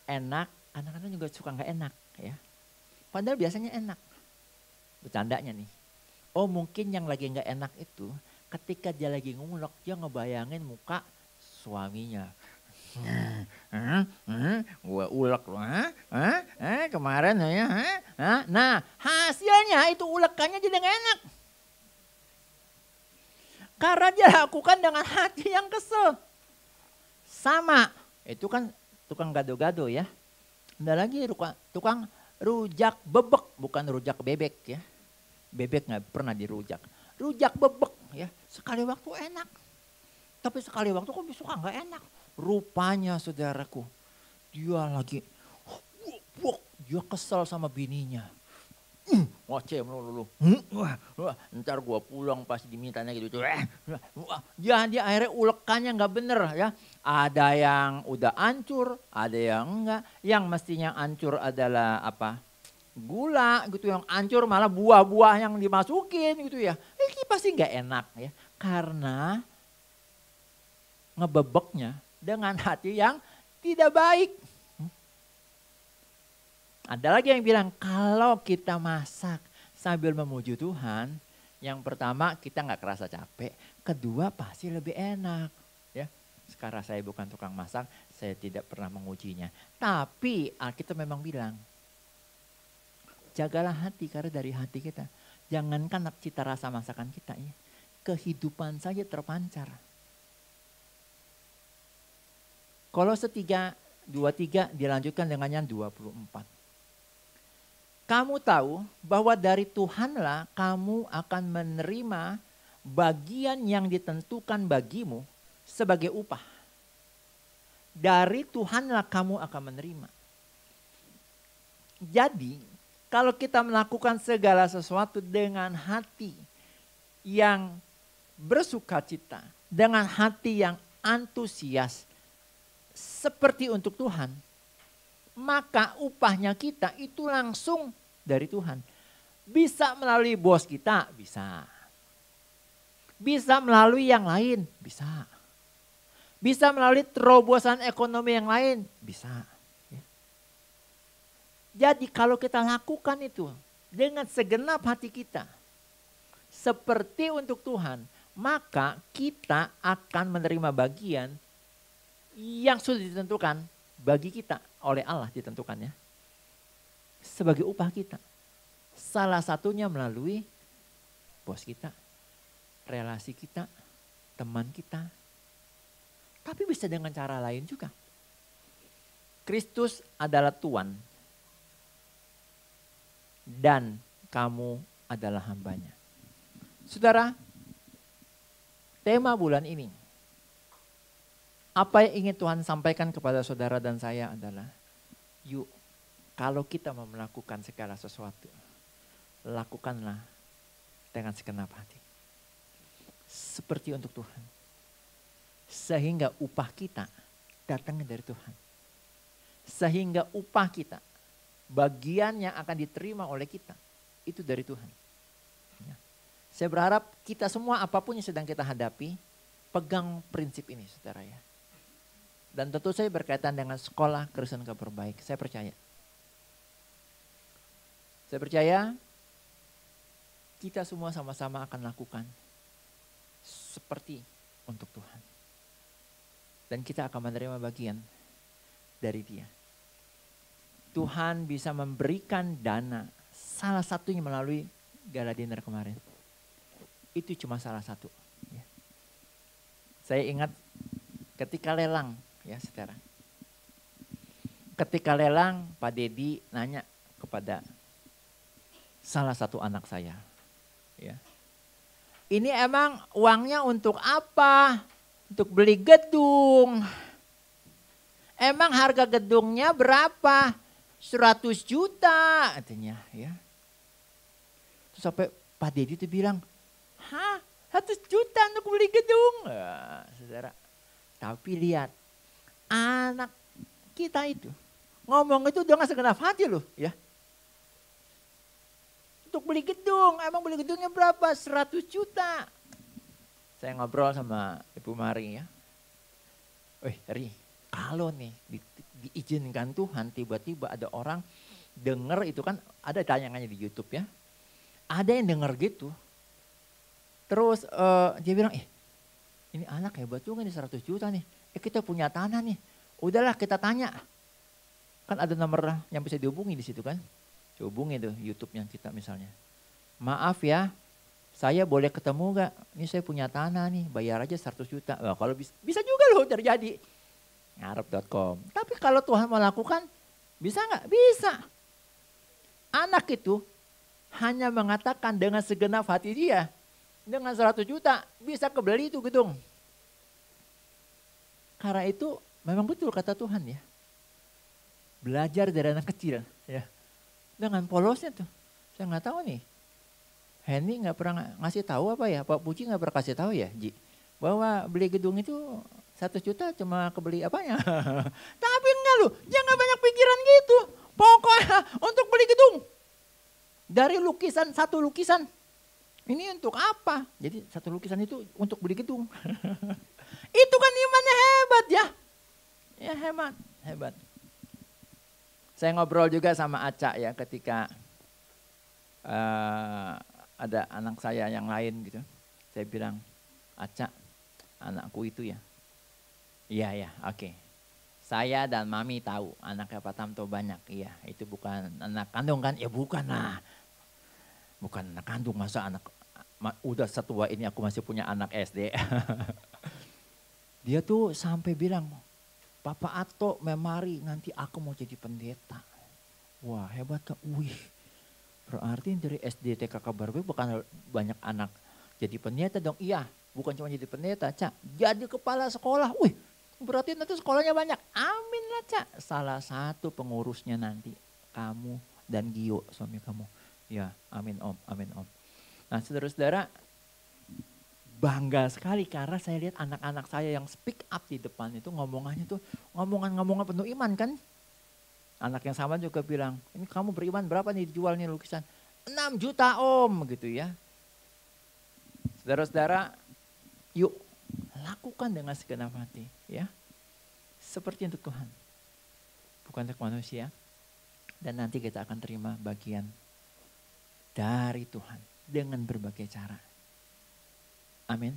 enak, anak-anak juga suka nggak enak ya. Padahal biasanya enak. Bercandanya nih. Oh mungkin yang lagi nggak enak itu ketika dia lagi ngulek dia ngebayangin muka suaminya. Gue ulek loh, kemarin ya. Nah hasilnya itu ulekannya jadi nggak enak. Karena dia lakukan dengan hati yang kesel. Sama, itu kan tukang gado-gado ya. Ada lagi tukang rujak bebek, bukan rujak bebek ya. Bebek nggak pernah dirujak. Rujak bebek ya, sekali waktu enak. Tapi sekali waktu kok suka nggak enak. Rupanya saudaraku, dia lagi, dia kesel sama bininya. Ngoceh melulu. Ntar gua pulang pasti dimintanya gitu. Dia akhirnya ulekannya nggak bener ya. Ada yang udah hancur, ada yang enggak. Yang mestinya hancur adalah apa? Gula gitu, yang hancur malah buah-buah yang dimasukin gitu ya. Ini pasti nggak enak ya. Karena ngebebeknya dengan hati yang tidak baik. Ada lagi yang bilang kalau kita masak sambil memuji Tuhan, yang pertama kita nggak kerasa capek, kedua pasti lebih enak. Ya, sekarang saya bukan tukang masak, saya tidak pernah mengujinya. Tapi Alkitab memang bilang, jagalah hati karena dari hati kita. Jangankan cita rasa masakan kita, ya, kehidupan saja terpancar. Kolose 3:23 dilanjutkan dengan yang 24. Kamu tahu bahwa dari Tuhanlah kamu akan menerima bagian yang ditentukan bagimu sebagai upah. Dari Tuhanlah kamu akan menerima. Jadi kalau kita melakukan segala sesuatu dengan hati yang bersukacita, dengan hati yang antusias seperti untuk Tuhan, maka upahnya kita itu langsung dari Tuhan. Bisa melalui bos kita, bisa. Bisa melalui yang lain, bisa. Bisa melalui terobosan ekonomi yang lain, bisa. Jadi kalau kita lakukan itu dengan segenap hati kita, seperti untuk Tuhan, maka kita akan menerima bagian yang sudah ditentukan bagi kita oleh Allah ditentukannya sebagai upah kita. Salah satunya melalui bos kita. relasi kita, teman kita. Tapi bisa dengan cara lain juga. Kristus adalah Tuhan dan kamu adalah hambanya. Saudara, tema bulan ini, apa yang ingin Tuhan sampaikan kepada saudara dan saya adalah, yuk kalau kita mau melakukan segala sesuatu, lakukanlah dengan segenap hati. Seperti untuk Tuhan. Sehingga upah kita datangnya dari Tuhan. Sehingga upah kita, bagian yang akan diterima oleh kita, itu dari Tuhan. Ya. Saya berharap kita semua apapun yang sedang kita hadapi, pegang prinsip ini saudara ya. Dan tentu saya berkaitan dengan sekolah Kristen Kabar Baik. Saya percaya kita semua sama-sama akan lakukan seperti untuk Tuhan. Dan kita akan menerima bagian dari Dia. Tuhan bisa memberikan dana, salah satunya melalui gala dinner kemarin. Itu cuma salah satu. Ya. Saya ingat ketika lelang, ya saudara. Ketika lelang, Pak Dedi nanya kepada salah satu anak saya. Ya. Ini emang uangnya untuk apa? Untuk beli gedung. Emang harga gedungnya berapa? 100 juta katanya ya. Terus sampai Pak Dedi itu bilang, hah 100 juta untuk beli gedung? Saudara, tapi lihat anak kita itu ngomong itu dengan segenap hati loh ya. Untuk beli gedung, emang beli gedungnya berapa? 100 juta. Saya ngobrol sama Ibu Mari ya. Ri, kalau nih diizinkan Tuhan tiba-tiba ada orang denger itu kan ada tayangannya di YouTube ya. Ada yang denger gitu. Terus dia bilang ini anak hebat juga nih 100 juta nih. Kita punya tanah nih. Udahlah kita tanya. Kan ada nomor yang bisa dihubungi di situ kan. Hubungi tuh YouTube-nya kita misalnya. Maaf ya, saya boleh ketemu gak? Ini saya punya tanah nih, bayar aja 100 juta. Wah, kalau bisa juga loh terjadi. Ngarep.com. Tapi kalau Tuhan melakukan, bisa gak? Bisa. Anak itu hanya mengatakan dengan segenap hati dia. Dengan 100 juta bisa kebeli itu gedung. Karena itu memang betul kata Tuhan ya. Belajar dari anak kecil ya. Dengan polosnya tuh. Saya gak tahu nih. Henny gak pernah ngasih tahu apa ya. Pak Puji gak pernah kasih tahu ya Ji. Bahwa beli gedung itu 100 juta cuma kebeli apanya. Tapi enggak loh, jangan banyak pikiran gitu. Pokoknya untuk beli gedung. Dari lukisan, satu lukisan. Ini untuk apa? Jadi satu lukisan itu untuk beli gedung. Itu kan imannya hebat ya. Ya hebat. Saya ngobrol juga sama Aca ya ketika ada anak saya yang lain gitu. Saya bilang, Aca, anakku itu ya. Iya, oke. Saya dan Mami tahu anaknya Pak Tamto banyak. Iya, itu bukan anak kandung kan? Ya bukan lah. Bukan anak kandung, masa anak, udah setua ini aku masih punya anak SD. Dia tuh sampai bilang, Papa Ato memari nanti aku mau jadi pendeta. Wah hebat kan, wih. Berarti dari SD TK Kabar Baik bukan banyak anak jadi pendeta dong. Iya, bukan cuma jadi pendeta, Cak. Jadi kepala sekolah, wih. Berarti nanti sekolahnya banyak. Amin lah Cak. Salah satu pengurusnya nanti kamu dan Gio suami kamu. Ya amin Om, amin Om. Nah saudara-saudara bangga sekali karena saya lihat anak-anak saya yang speak up di depan itu ngomongannya tuh ngomongan penuh iman kan. Anak yang sama juga bilang, ini kamu beriman berapa nih dijualnya lukisan? 6 juta Om gitu ya. Saudara-saudara yuk lakukan dengan segenap hati ya. Seperti untuk Tuhan. Bukan untuk manusia. Dan nanti kita akan terima bagian dari Tuhan. Dengan berbagai cara. Amin.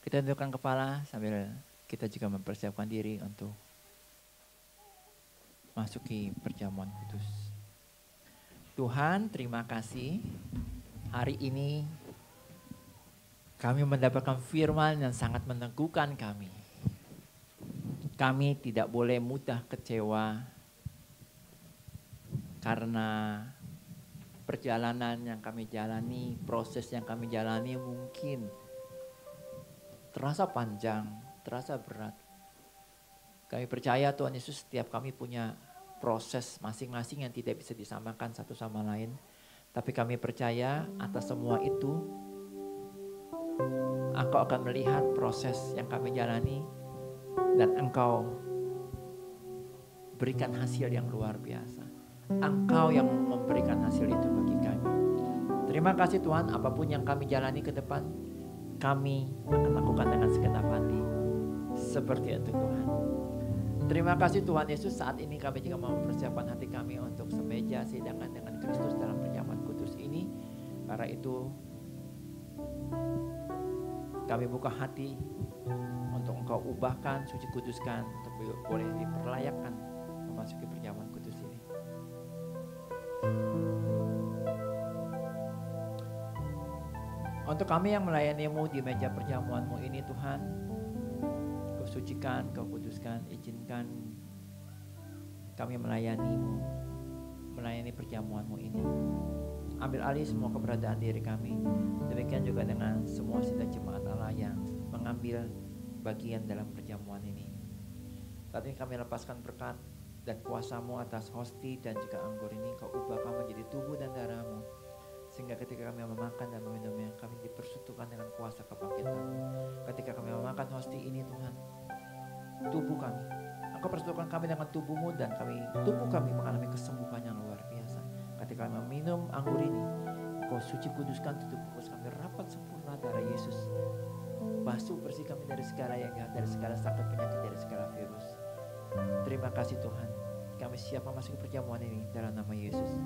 Kita tundukkan kepala sambil kita juga mempersiapkan diri untuk masuki perjamuan kudus. Tuhan terima kasih hari ini Kami mendapatkan firman yang sangat meneguhkan kami. Kami tidak boleh mudah kecewa karena perjalanan yang kami jalani, proses yang kami jalani mungkin terasa panjang, terasa berat. Kami percaya Tuhan Yesus setiap kami punya proses masing-masing yang tidak bisa disamakan satu sama lain. Tapi kami percaya atas semua itu, Engkau akan melihat proses yang kami jalani dan Engkau berikan hasil yang luar biasa. Engkau yang memberikan hasil itu bagi kami. Terima kasih Tuhan, apapun yang kami jalani ke depan, kami akan lakukan dengan segenap hati. Seperti itu Tuhan. Terima kasih Tuhan Yesus, saat ini kami juga mau mempersiapkan hati kami untuk semeja sidangan dengan Kristus dalam perjamuan kudus ini. Karena itu kami buka hati untuk Engkau ubahkan, suci kuduskan, untuk boleh diperlayakkan memasuki perjamuan kudus ini. Untuk kami yang melayani-Mu di meja perjamuan-Mu ini Tuhan, Kau sucikan, Kau kuduskan, izinkan kami melayani-Mu, melayani perjamuan-Mu ini. Ambil alih semua keberadaan diri kami. Demikian juga dengan semua sidang jemaat Allah yang mengambil bagian dalam perjamuan ini. Saat ini kami lepaskan berkat dan kuasa-Mu atas hosti dan juga anggur ini. Kau ubahkan menjadi tubuh dan darah-Mu. Sehingga ketika kami memakan dan meminumnya, kami dipersatukan dengan kuasa kebangkitan. Ketika kami memakan hosti ini Tuhan, tubuh kami, Engkau persatukan kami dengan tubuh-Mu dan tubuh kami mengalami kesembuhan yang luar biasa. Ketika kami meminum anggur ini, Engkau suci kuduskan tubuh kami rapat sempurna darah Yesus. Basuh bersih kami dari segala yang jahat, dari segala sakit penyakit, dari segala virus. Terima kasih Tuhan, kami siap memasuki perjamuan ini dalam nama Yesus.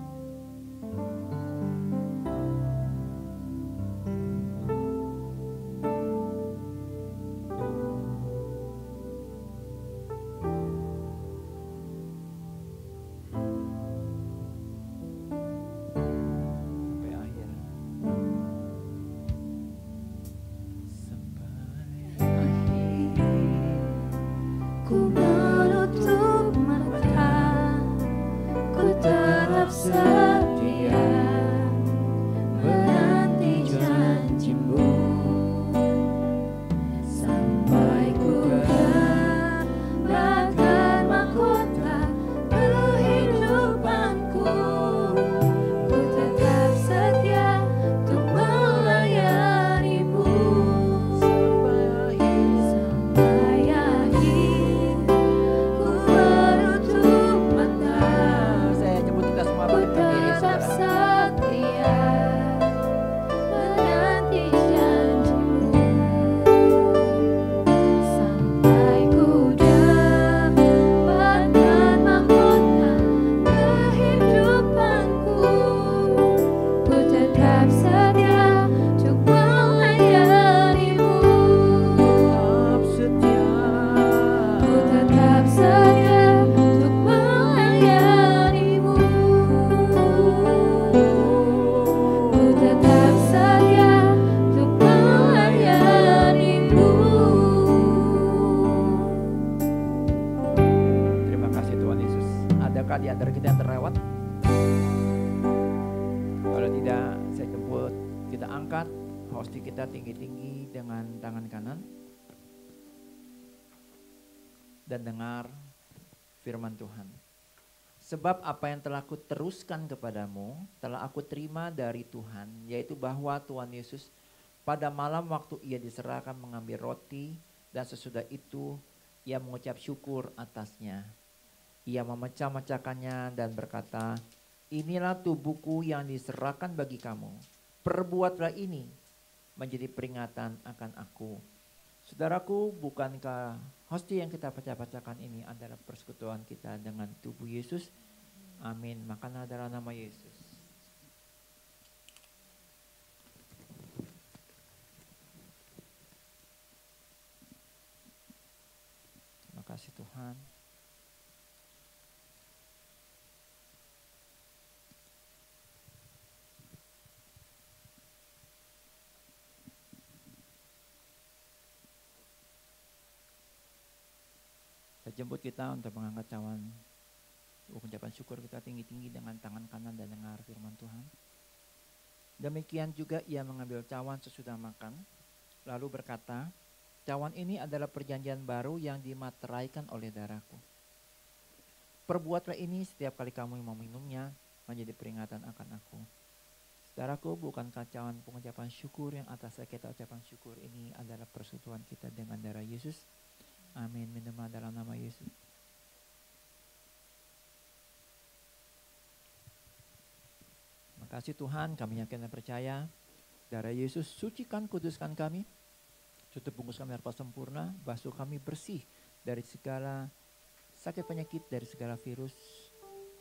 Dan dengar firman Tuhan. Sebab apa yang telah aku teruskan kepadamu, telah aku terima dari Tuhan, yaitu bahwa Tuhan Yesus pada malam waktu ia diserahkan mengambil roti, dan sesudah itu ia mengucap syukur atasnya. Ia memecah-mecahkannya dan berkata, inilah tubuhku yang diserahkan bagi kamu. Perbuatlah ini menjadi peringatan akan aku. Saudaraku, bukankah hosti yang kita pecah-pecahkan ini adalah persekutuan kita dengan tubuh Yesus? Amin. Makanlah dalam nama Yesus. Terima kasih Tuhan. Jemput kita untuk mengangkat cawan ucapan syukur kita tinggi-tinggi dengan tangan kanan dan dengar firman Tuhan. Demikian juga ia mengambil cawan sesudah makan, lalu berkata, cawan ini adalah perjanjian baru yang dimateraikan oleh darahku. Perbuatlah ini setiap kali kamu mau minumnya, menjadi peringatan akan aku. Saudaraku, bukankah cawan pengucapan syukur yang atas kita ucapan syukur ini adalah persekutuan kita dengan darah Yesus? Amin. Minumlah dalam nama Yesus. Terima kasih Tuhan, kami yakin dan percaya darah Yesus sucikan, kuduskan kami, tutup bungkus kami harpa sempurna, basuh kami bersih dari segala sakit penyakit, dari segala virus,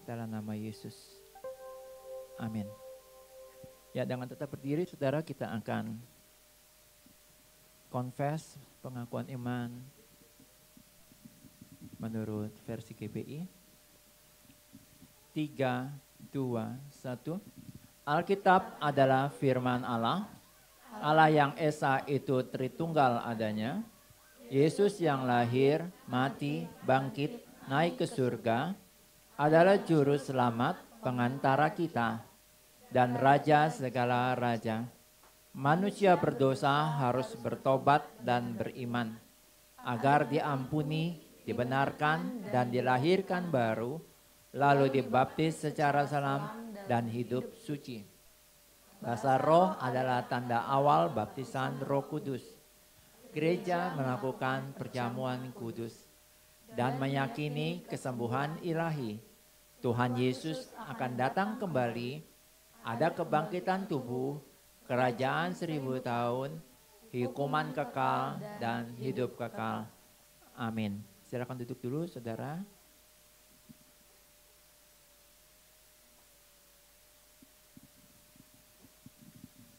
dalam nama Yesus. Amin. Ya, dengan tetap berdiri saudara, kita akan confess pengakuan iman menurut versi GBI. 3, 2, 1. Alkitab adalah firman Allah, Allah yang Esa itu Tritunggal adanya, Yesus yang lahir, mati, bangkit, naik ke surga, adalah juru selamat pengantara kita, dan Raja segala raja. Manusia berdosa harus bertobat dan beriman, agar diampuni, dibenarkan, dan dilahirkan baru, lalu dibaptis secara salam dan hidup suci. Basar roh adalah tanda awal baptisan Roh Kudus. Gereja melakukan perjamuan kudus dan meyakini kesembuhan ilahi. Tuhan Yesus akan datang kembali, ada kebangkitan tubuh, kerajaan 1000 tahun, hukuman kekal, dan hidup kekal. Amin. Silakan duduk dulu saudara.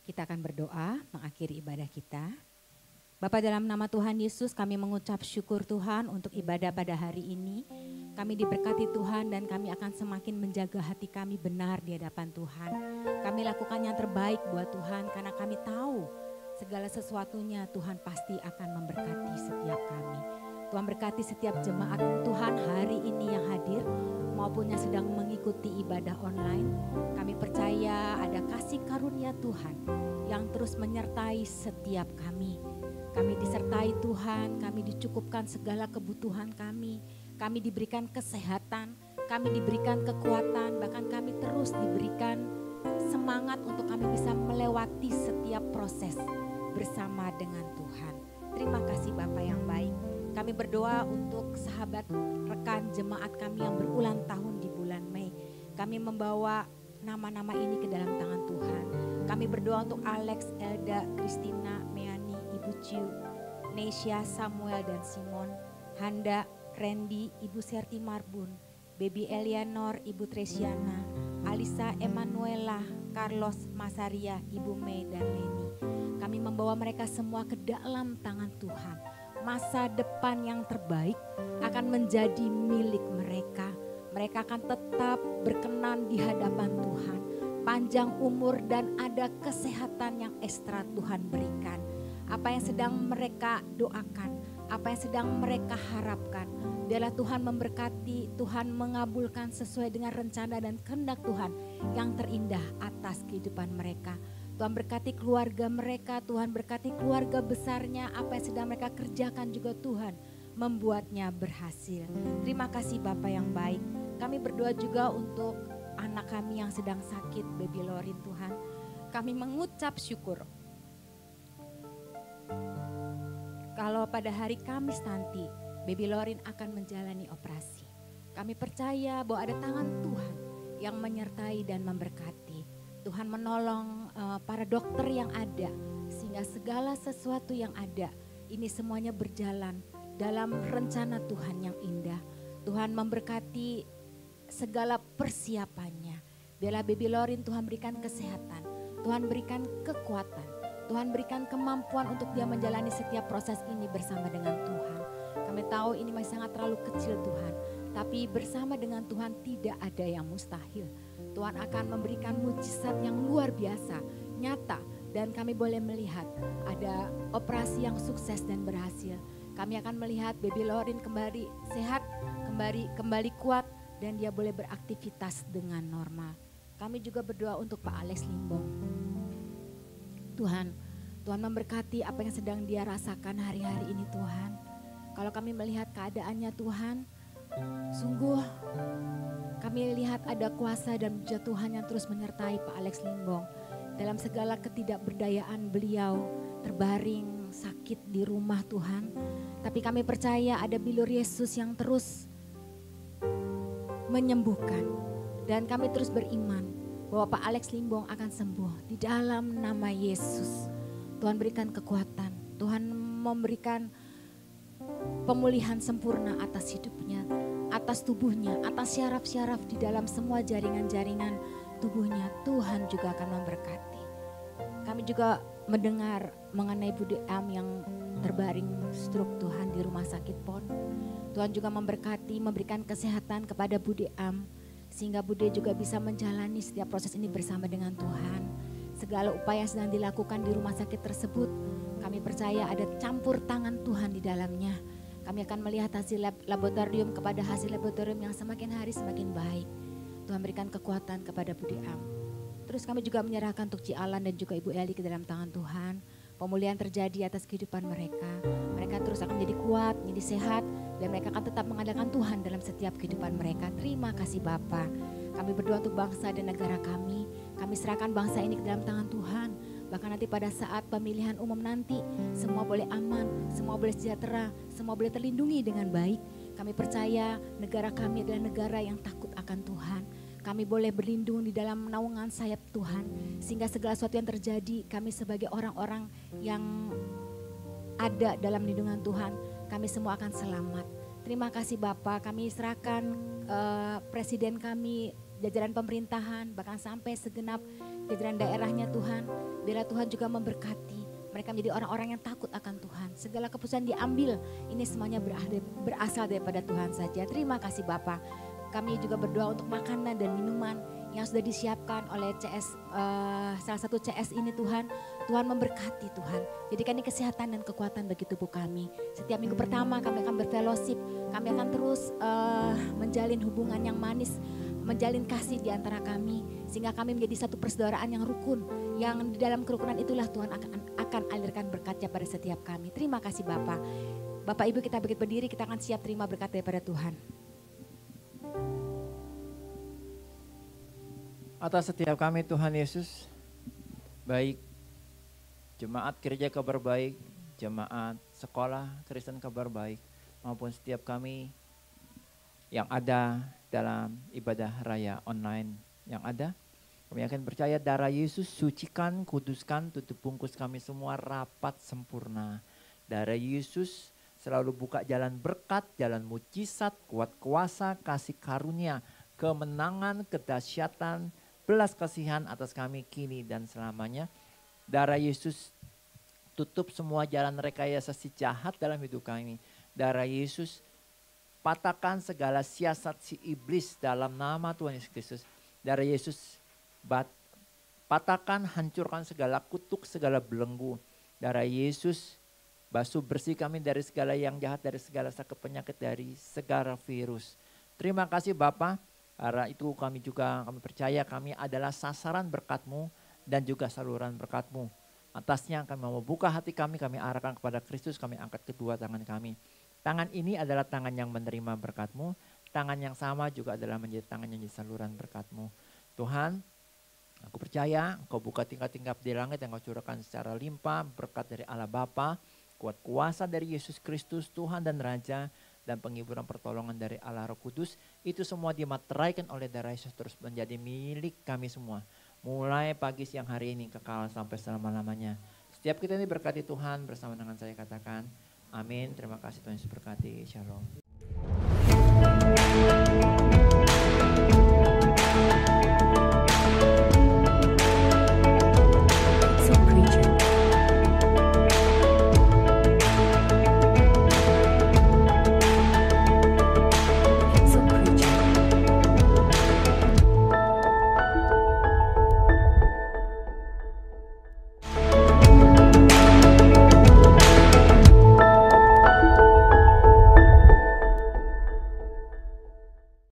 Kita akan berdoa mengakhiri ibadah kita. Bapa, dalam nama Tuhan Yesus kami mengucap syukur Tuhan untuk ibadah pada hari ini. Kami diberkati Tuhan dan kami akan semakin menjaga hati kami benar di hadapan Tuhan. Kami lakukan yang terbaik buat Tuhan karena kami tahu segala sesuatunya Tuhan pasti akan memberkati setiap kami. Tuhan berkati setiap jemaat Tuhan hari ini yang hadir maupun yang sedang mengikuti ibadah online. Kami percaya ada kasih karunia Tuhan yang terus menyertai setiap kami. Kami disertai Tuhan, kami dicukupkan segala kebutuhan kami. Kami diberikan kesehatan, kami diberikan kekuatan, bahkan kami terus diberikan semangat untuk kami bisa melewati setiap proses bersama dengan Tuhan. Terima kasih Bapak yang baik. Kami berdoa untuk sahabat rekan jemaat kami yang berulang tahun di bulan Mei. Kami membawa nama-nama ini ke dalam tangan Tuhan. Kami berdoa untuk Alex, Elda, Christina, Meani, Ibu Ciu, Neisha, Samuel dan Simon, Handa, Randy, Ibu Serti Marbun, Baby Elianor, Ibu Tresiana, Alisa, Emanuela, Carlos, Masaria, Ibu Mei dan Leni. Kami membawa mereka semua ke dalam tangan Tuhan. Masa depan yang terbaik akan menjadi milik mereka. Mereka akan tetap berkenan di hadapan Tuhan. Panjang umur dan ada kesehatan yang ekstra Tuhan berikan. Apa yang sedang mereka doakan, apa yang sedang mereka harapkan, biarlah Tuhan memberkati, Tuhan mengabulkan sesuai dengan rencana dan kehendak Tuhan yang terindah atas kehidupan mereka. Tuhan berkati keluarga mereka, Tuhan berkati keluarga besarnya, apa yang sedang mereka kerjakan juga Tuhan membuatnya berhasil. Terima kasih Bapak yang baik. Kami berdoa juga untuk anak kami yang sedang sakit, Baby Lorin Tuhan. Kami mengucap syukur. Kalau pada hari Kamis nanti, Baby Lorin akan menjalani operasi. Kami percaya bahwa ada tangan Tuhan yang menyertai dan memberkati. Tuhan menolong para dokter yang ada, sehingga segala sesuatu yang ada, ini semuanya berjalan dalam rencana Tuhan yang indah. Tuhan memberkati segala persiapannya. Biarlah Baby Lorin Tuhan berikan kesehatan, Tuhan berikan kekuatan, Tuhan berikan kemampuan untuk dia menjalani setiap proses ini bersama dengan Tuhan. Kami tahu ini masih sangat terlalu kecil Tuhan, tapi bersama dengan Tuhan tidak ada yang mustahil. Tuhan akan memberikan mujizat yang luar biasa, nyata, dan kami boleh melihat ada operasi yang sukses dan berhasil. Kami akan melihat baby Lorin kembali sehat, kembali kuat, dan dia boleh beraktivitas dengan normal. Kami juga berdoa untuk Pak Alex Limbong. Tuhan memberkati apa yang sedang dia rasakan hari-hari ini Tuhan. Kalau kami melihat keadaannya Tuhan, sungguh kami lihat ada kuasa dan mujizat Tuhan yang terus menyertai Pak Alex Limbong. Dalam segala ketidakberdayaan beliau terbaring sakit di rumah Tuhan. Tapi kami percaya ada bilur Yesus yang terus menyembuhkan. Dan kami terus beriman bahwa Pak Alex Limbong akan sembuh di dalam nama Yesus. Tuhan berikan kekuatan, Tuhan memberikan pemulihan sempurna atas hidupnya, atas tubuhnya, atas syaraf-syaraf di dalam semua jaringan-jaringan tubuhnya. Tuhan juga akan memberkati. Kami juga mendengar mengenai Bude Am yang terbaring stroke Tuhan di rumah sakit PON. Tuhan juga memberkati, memberikan kesehatan kepada Bude Am, sehingga Bude juga bisa menjalani setiap proses ini bersama dengan Tuhan. Segala upaya yang sedang dilakukan di rumah sakit tersebut, kami percaya ada campur tangan Tuhan di dalamnya. Kami akan melihat hasil laboratorium kepada hasil laboratorium yang semakin hari semakin baik. Tuhan berikan kekuatan kepada Bude Am. Terus kami juga menyerahkan untuk Ci Alan dan juga Ibu Eli ke dalam tangan Tuhan. Pemulihan terjadi atas kehidupan mereka. Mereka terus akan menjadi kuat, menjadi sehat, dan mereka akan tetap mengandalkan Tuhan dalam setiap kehidupan mereka. Terima kasih Bapa. Kami berdoa untuk bangsa dan negara kami. Kami serahkan bangsa ini ke dalam tangan Tuhan. Bahkan nanti pada saat pemilihan umum nanti, semua boleh aman, semua boleh sejahtera, semua boleh terlindungi dengan baik. Kami percaya negara kami adalah negara yang takut akan Tuhan. Kami boleh berlindung di dalam naungan sayap Tuhan. Sehingga segala sesuatu yang terjadi, kami sebagai orang-orang yang ada dalam lindungan Tuhan, kami semua akan selamat. Terima kasih Bapak, kami serahkan presiden kami, jajaran pemerintahan, bahkan sampai segenap jajaran daerahnya Tuhan. Biarlah Tuhan juga memberkati. Mereka menjadi orang-orang yang takut akan Tuhan. Segala keputusan diambil, ini semuanya berasal daripada Tuhan saja. Terima kasih Bapak. Kami juga berdoa untuk makanan dan minuman yang sudah disiapkan oleh CS, salah satu CS ini Tuhan. Tuhan memberkati Tuhan. Jadikan ini kesehatan dan kekuatan bagi tubuh kami. Setiap minggu pertama kami akan berfellowship. Kami akan terus menjalin hubungan yang manis, menjalin kasih di antara kami. Sehingga kami menjadi satu persaudaraan yang rukun. Yang di dalam kerukunan itulah Tuhan akan alirkan berkat-Nya pada setiap kami. Terima kasih Bapak. Bapak Ibu kita berdiri, kita akan siap terima berkat daripada Tuhan. Atas setiap kami Tuhan Yesus, baik jemaat gereja kabar baik, jemaat sekolah Kristen kabar baik, maupun setiap kami yang ada dalam ibadah raya online yang ada. Kami akan percaya darah Yesus sucikan, kuduskan, tutup bungkus kami semua rapat sempurna. Darah Yesus selalu buka jalan berkat, jalan mujizat, kuat kuasa, kasih karunia, kemenangan, kedahsyatan, belas kasihan atas kami kini dan selamanya. Darah Yesus tutup semua jalan rekayasa si jahat dalam hidup kami. Darah Yesus patahkan segala siasat si iblis dalam nama Tuhan Yesus Kristus. Darah Yesus patahkan, hancurkan segala kutuk, segala belenggu. Darah Yesus basuh bersih kami dari segala yang jahat, dari segala sakit penyakit, dari segala virus. Terima kasih Bapa. Karena itu kami percaya kami adalah sasaran berkat-Mu dan juga saluran berkat-Mu. Atasnya kami mau membuka hati kami arahkan kepada Kristus, kami angkat kedua tangan kami. Tangan ini adalah tangan yang menerima berkat-Mu, tangan yang sama juga adalah menjadi tangan yang menjadi saluran berkat-Mu. Tuhan, aku percaya Engkau buka tingkap-tingkap di langit yang Engkau curahkan secara limpah, berkat dari Allah Bapa, kuat kuasa dari Yesus Kristus, Tuhan dan Raja, dan penghiburan pertolongan dari Allah Roh Kudus, itu semua dimateraikan oleh darah Yesus terus menjadi milik kami semua. Mulai pagi siang hari ini kekal sampai selama-lamanya. Setiap kita ini berkati Tuhan bersama dengan saya katakan, amin. Terima kasih Tuhan Yesus berkati, shalom.